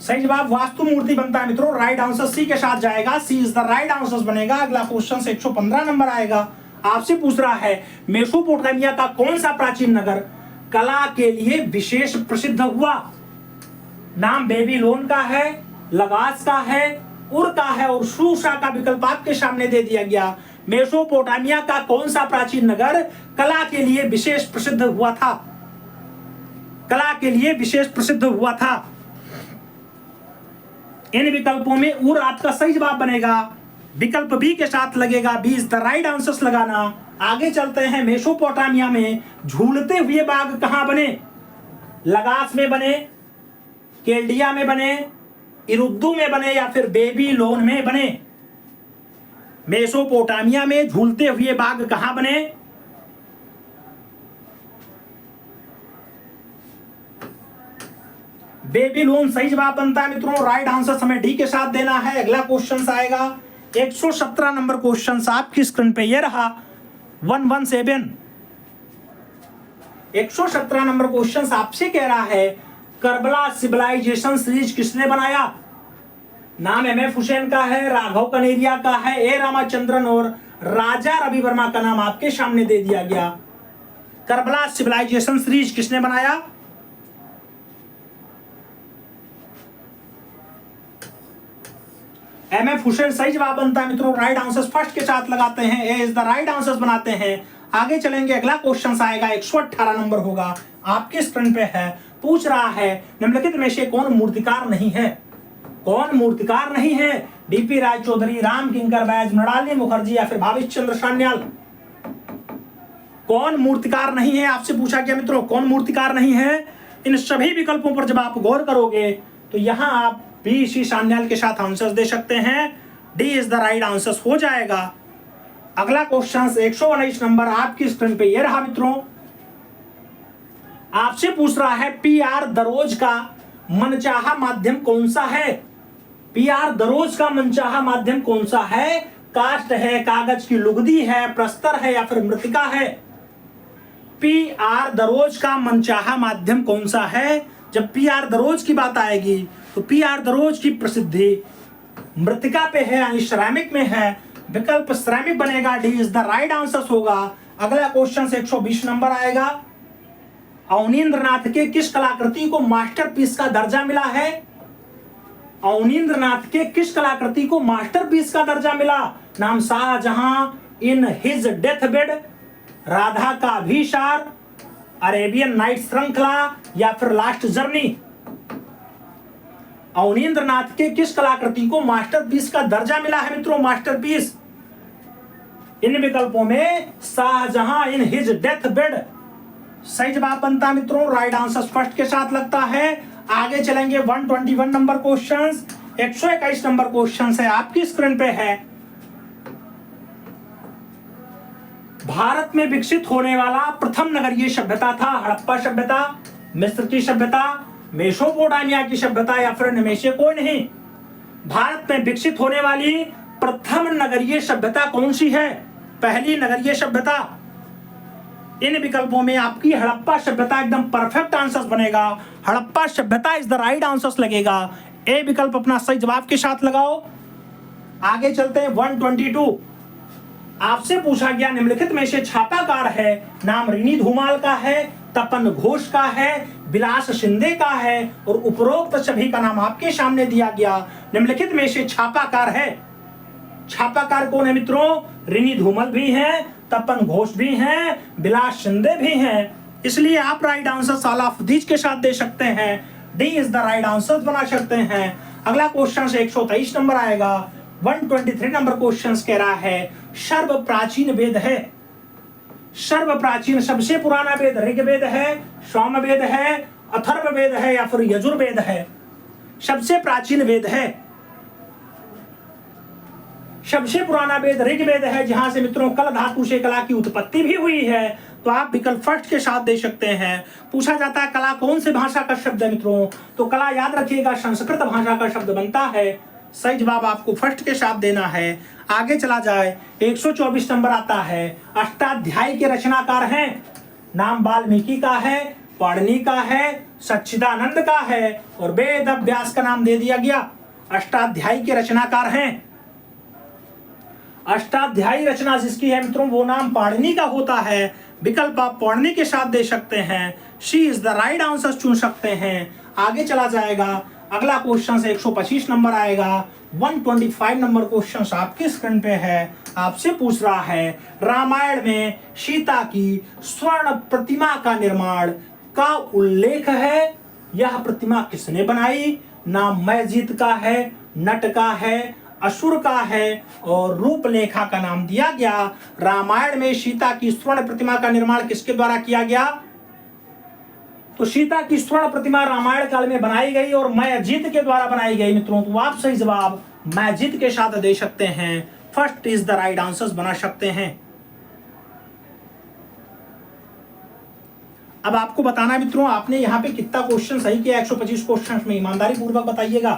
सही जवाब वास्तु मूर्ति बनता है मित्रों। राइट आंसर सी के साथ जाएगा, सी इज द राइट आंसर बनेगा। अगला क्वेश्चन 115 नंबर आएगा, आपसे पूछ रहा है मेसोपोटामिया का कौन सा प्राचीन नगर कला के लिए विशेष प्रसिद्ध हुआ? नाम बेबीलोन का है, लगास का है, उर का है और शूशा का विकल्प आपके सामने दे दिया गया। मेसोपोटामिया का कौन सा प्राचीन नगर कला के लिए विशेष प्रसिद्ध हुआ था? कला के लिए विशेष प्रसिद्ध हुआ था। इन विकल्पों में उर आपका सही जवाब बनेगा, विकल्प बी के साथ लगेगा, B is the right answer लगाना। आगे चलते हैं, मेसोपोटामिया में झूलते हुए बाग कहां बने? लगास में बने, केल्डिया में बने, इरुद्दू में बने या फिर बेबीलोन में बने? मेसोपोटामिया में झूलते हुए बाग कहां बने? बेबीलोन सही जवाब बनता है मित्रों। राइट आंसर हमें डी के साथ देना है। अगला क्वेश्चन आएगा 117 नंबर क्वेश्चन आपकी स्क्रीन पे, ये रहा 117 117 नंबर क्वेश्चन आपसे कह रहा है करबला सिविलाइजेशन सीरीज किसने बनाया? नाम एमएफ हुसैन का है, राघव कनेरिया का है, ए रामाचंद्रन और राजा रवि वर्मा का नाम आपके सामने दे दिया गया। करबला सिविलाइजेशन सीरीज किसने बनाया? एमएफ हुसैन सही जवाब बनता है मित्रों। राइट आंसर्स फर्स्ट के साथ लगाते हैं, ए इज द राइट आंसर्स बनाते हैं। आगे चलेंगे, अगला क्वेश्चन आएगा 118 नंबर होगा, आपके स्क्रीन पे है। पूछ रहा है निम्नलिखित में से कौन मूर्तिकार नहीं है? कौन मूर्तिकार नहीं है? डीपी राय चौधरी, राम किंकर बैज, मृणालिनी मुखर्जी या फिर भावेश चंद्र सान्याल। कौन मूर्तिकार नहीं है आपसे पूछा गया मित्रों, कौन मूर्तिकार नहीं है? इन सभी विकल्पों पर जब आप गौर करोगे तो यहां आप बी सी सान्याल के साथ आंसर्स दे सकते हैं। D is the right answers हो जाएगा। अगला क्वेश्चन 119 नंबर आपकी स्क्रीन पे ये रहा मित्रों। आपसे पूछ रहा है पीआर दरोज का मनचाहा माध्यम कौन सा है? पीआर दरोज का मनचाहा माध्यम कौन सा है? काष्ठ है, कागज की लुगदी है, प्रस्तर है या फिर मृतिका है? पीआर दरोज का मनचाहा माध्यम कौन सा है? जब पीआर दरोज की बात आएगी तो पीआर दरोज की प्रसिद्धि मृतिका पे है यानी श्रैमिक में है। विकल्प श्रैमिक बनेगा, D is the right answer होगा। अगला क्वेश्चन 120 नंबर आएगा। अवनींद्रनाथ के किस कलाकृति को मास्टरपीस का दर्जा मिला है? अवनींद्रनाथ के किस कलाकृति को मास्टरपीस का दर्जा मिला? नाम Shah Jahan in his death bed, Radha का अभिसार, अरेबियन नाइट श्रृंखला या फिर लास्ट जर्नी। अवनींद्रनाथ के किस कलाकृति को मास्टरपीस का दर्जा मिला है मित्रों? मास्टरपीस। इन विकल्पों में Shah Jahan in his death bed सही जवाब बनता है मित्रों। राइट आंसर फर्स्ट के साथ लगता है। आगे चलेंगे 121 नंबर क्वेश्चन, 121 नंबर क्वेश्चन है आपकी स्क्रीन पे है। भारत में विकसित होने वाला प्रथम नगरीय सभ्यता था हड़प्पा सभ्यता, मिस्र की सभ्यता, मेसोपोटामिया की सभ्यता या फिर इनमें से कोई नहीं। भारत में विकसित होने वाली प्रथम नगरीय सभ्यता कौन सी है? पहली नगरीय सभ्यता। इन विकल्पों में आपकी हड़प्पा सभ्यता एकदम परफेक्ट आंसर बनेगा। हड़प्पा सभ्यता इज द राइट आंसर लगेगा। ए विकल्प अपना सही जवाब के साथ लगाओ। आगे चलते हैं 122। आपसे पूछा गया निम्नलिखित में से छापाकार है? नाम ऋणी धूमाल का है, तपन घोष का है, विलास शिंदे का है और उपरोक्त सभी का नाम आपके सामने दिया गया। निम्नलिखित में से छापाकार है। छापाकार कौन है मित्रों? ऋणी धूमल भी हैं, तपन घोष भी हैं, विलास शिंदे भी हैं। इसलिए आप राइट आंसर सालाफदीज के साथ दे सकते हैं। D is the right answer बना सकते हैं। अगला क्वेश्चन 123 नंबर आएगा। 123 नंबर क्वेश्चन कह रहा है सर्व प्राचीन वेद है। सर्व प्राचीन सबसे पुराना वेद ऋग्वेद है, सामवेद है, अथर्ववेद है या फिर यजुर्वेद है? सबसे प्राचीन वेद है, सबसे पुराना वेद ऋग्वेद है, जहां से मित्रों कल धातु से कला की उत्पत्ति भी हुई है। तो आप विकल्प फर्स्ट के साथ दे सकते हैं। पूछा जाता है कला कौन से भाषा का शब्द है मित्रों? तो कला याद रखिएगा संस्कृत भाषा का शब्द बनता है। सही जवाब आपको फर्स्ट के साथ देना है। आगे चला जाए 124 नंबर आता है। अष्टाध्यायी के रचनाकार हैं। नाम वाल्मीकि का है, पाणिनि का है, सच्चिदानंद का है और वेद व्यास का नाम दे दिया गया। अष्टाध्यायी के रचनाकार हैं। अष्टाध्यायी रचना जिसकी है मित्रों वो नाम पाणिनि का होता है। विकल्प आप पाणिनि के साथ दे सकते हैं। She is the right answer चुन सकते हैं। आगे चला जाएगा। अगला क्वेश्चन से 125 नंबर आएगा। 125 नंबर क्वेश्चन आपके स्क्रीन पे है। आपसे पूछ रहा है रामायण में सीता की स्वर्ण प्रतिमा का निर्माण का उल्लेख है। यह प्रतिमा किसने बनाई? नाम मैजीत का है, नट का है, असुर का है और रूपलेखा का नाम दिया गया। रामायण में सीता की स्वर्ण प्रतिमा का निर्माण किसके द्वारा किया गया? तो सीता की स्वर्ण प्रतिमा रामायण काल में बनाई गई और मैजीत के द्वारा बनाई गई मित्रों। तो आप सही जवाब मैजीत के साथ दे सकते हैं। First is the right answer बना सकते हैं। अब आपको बताना मित्रों आपने यहाँ पे कितना क्वेश्चन सही किया 125 क्वेश्चन में, ईमानदारी पूर्वक बताइएगा।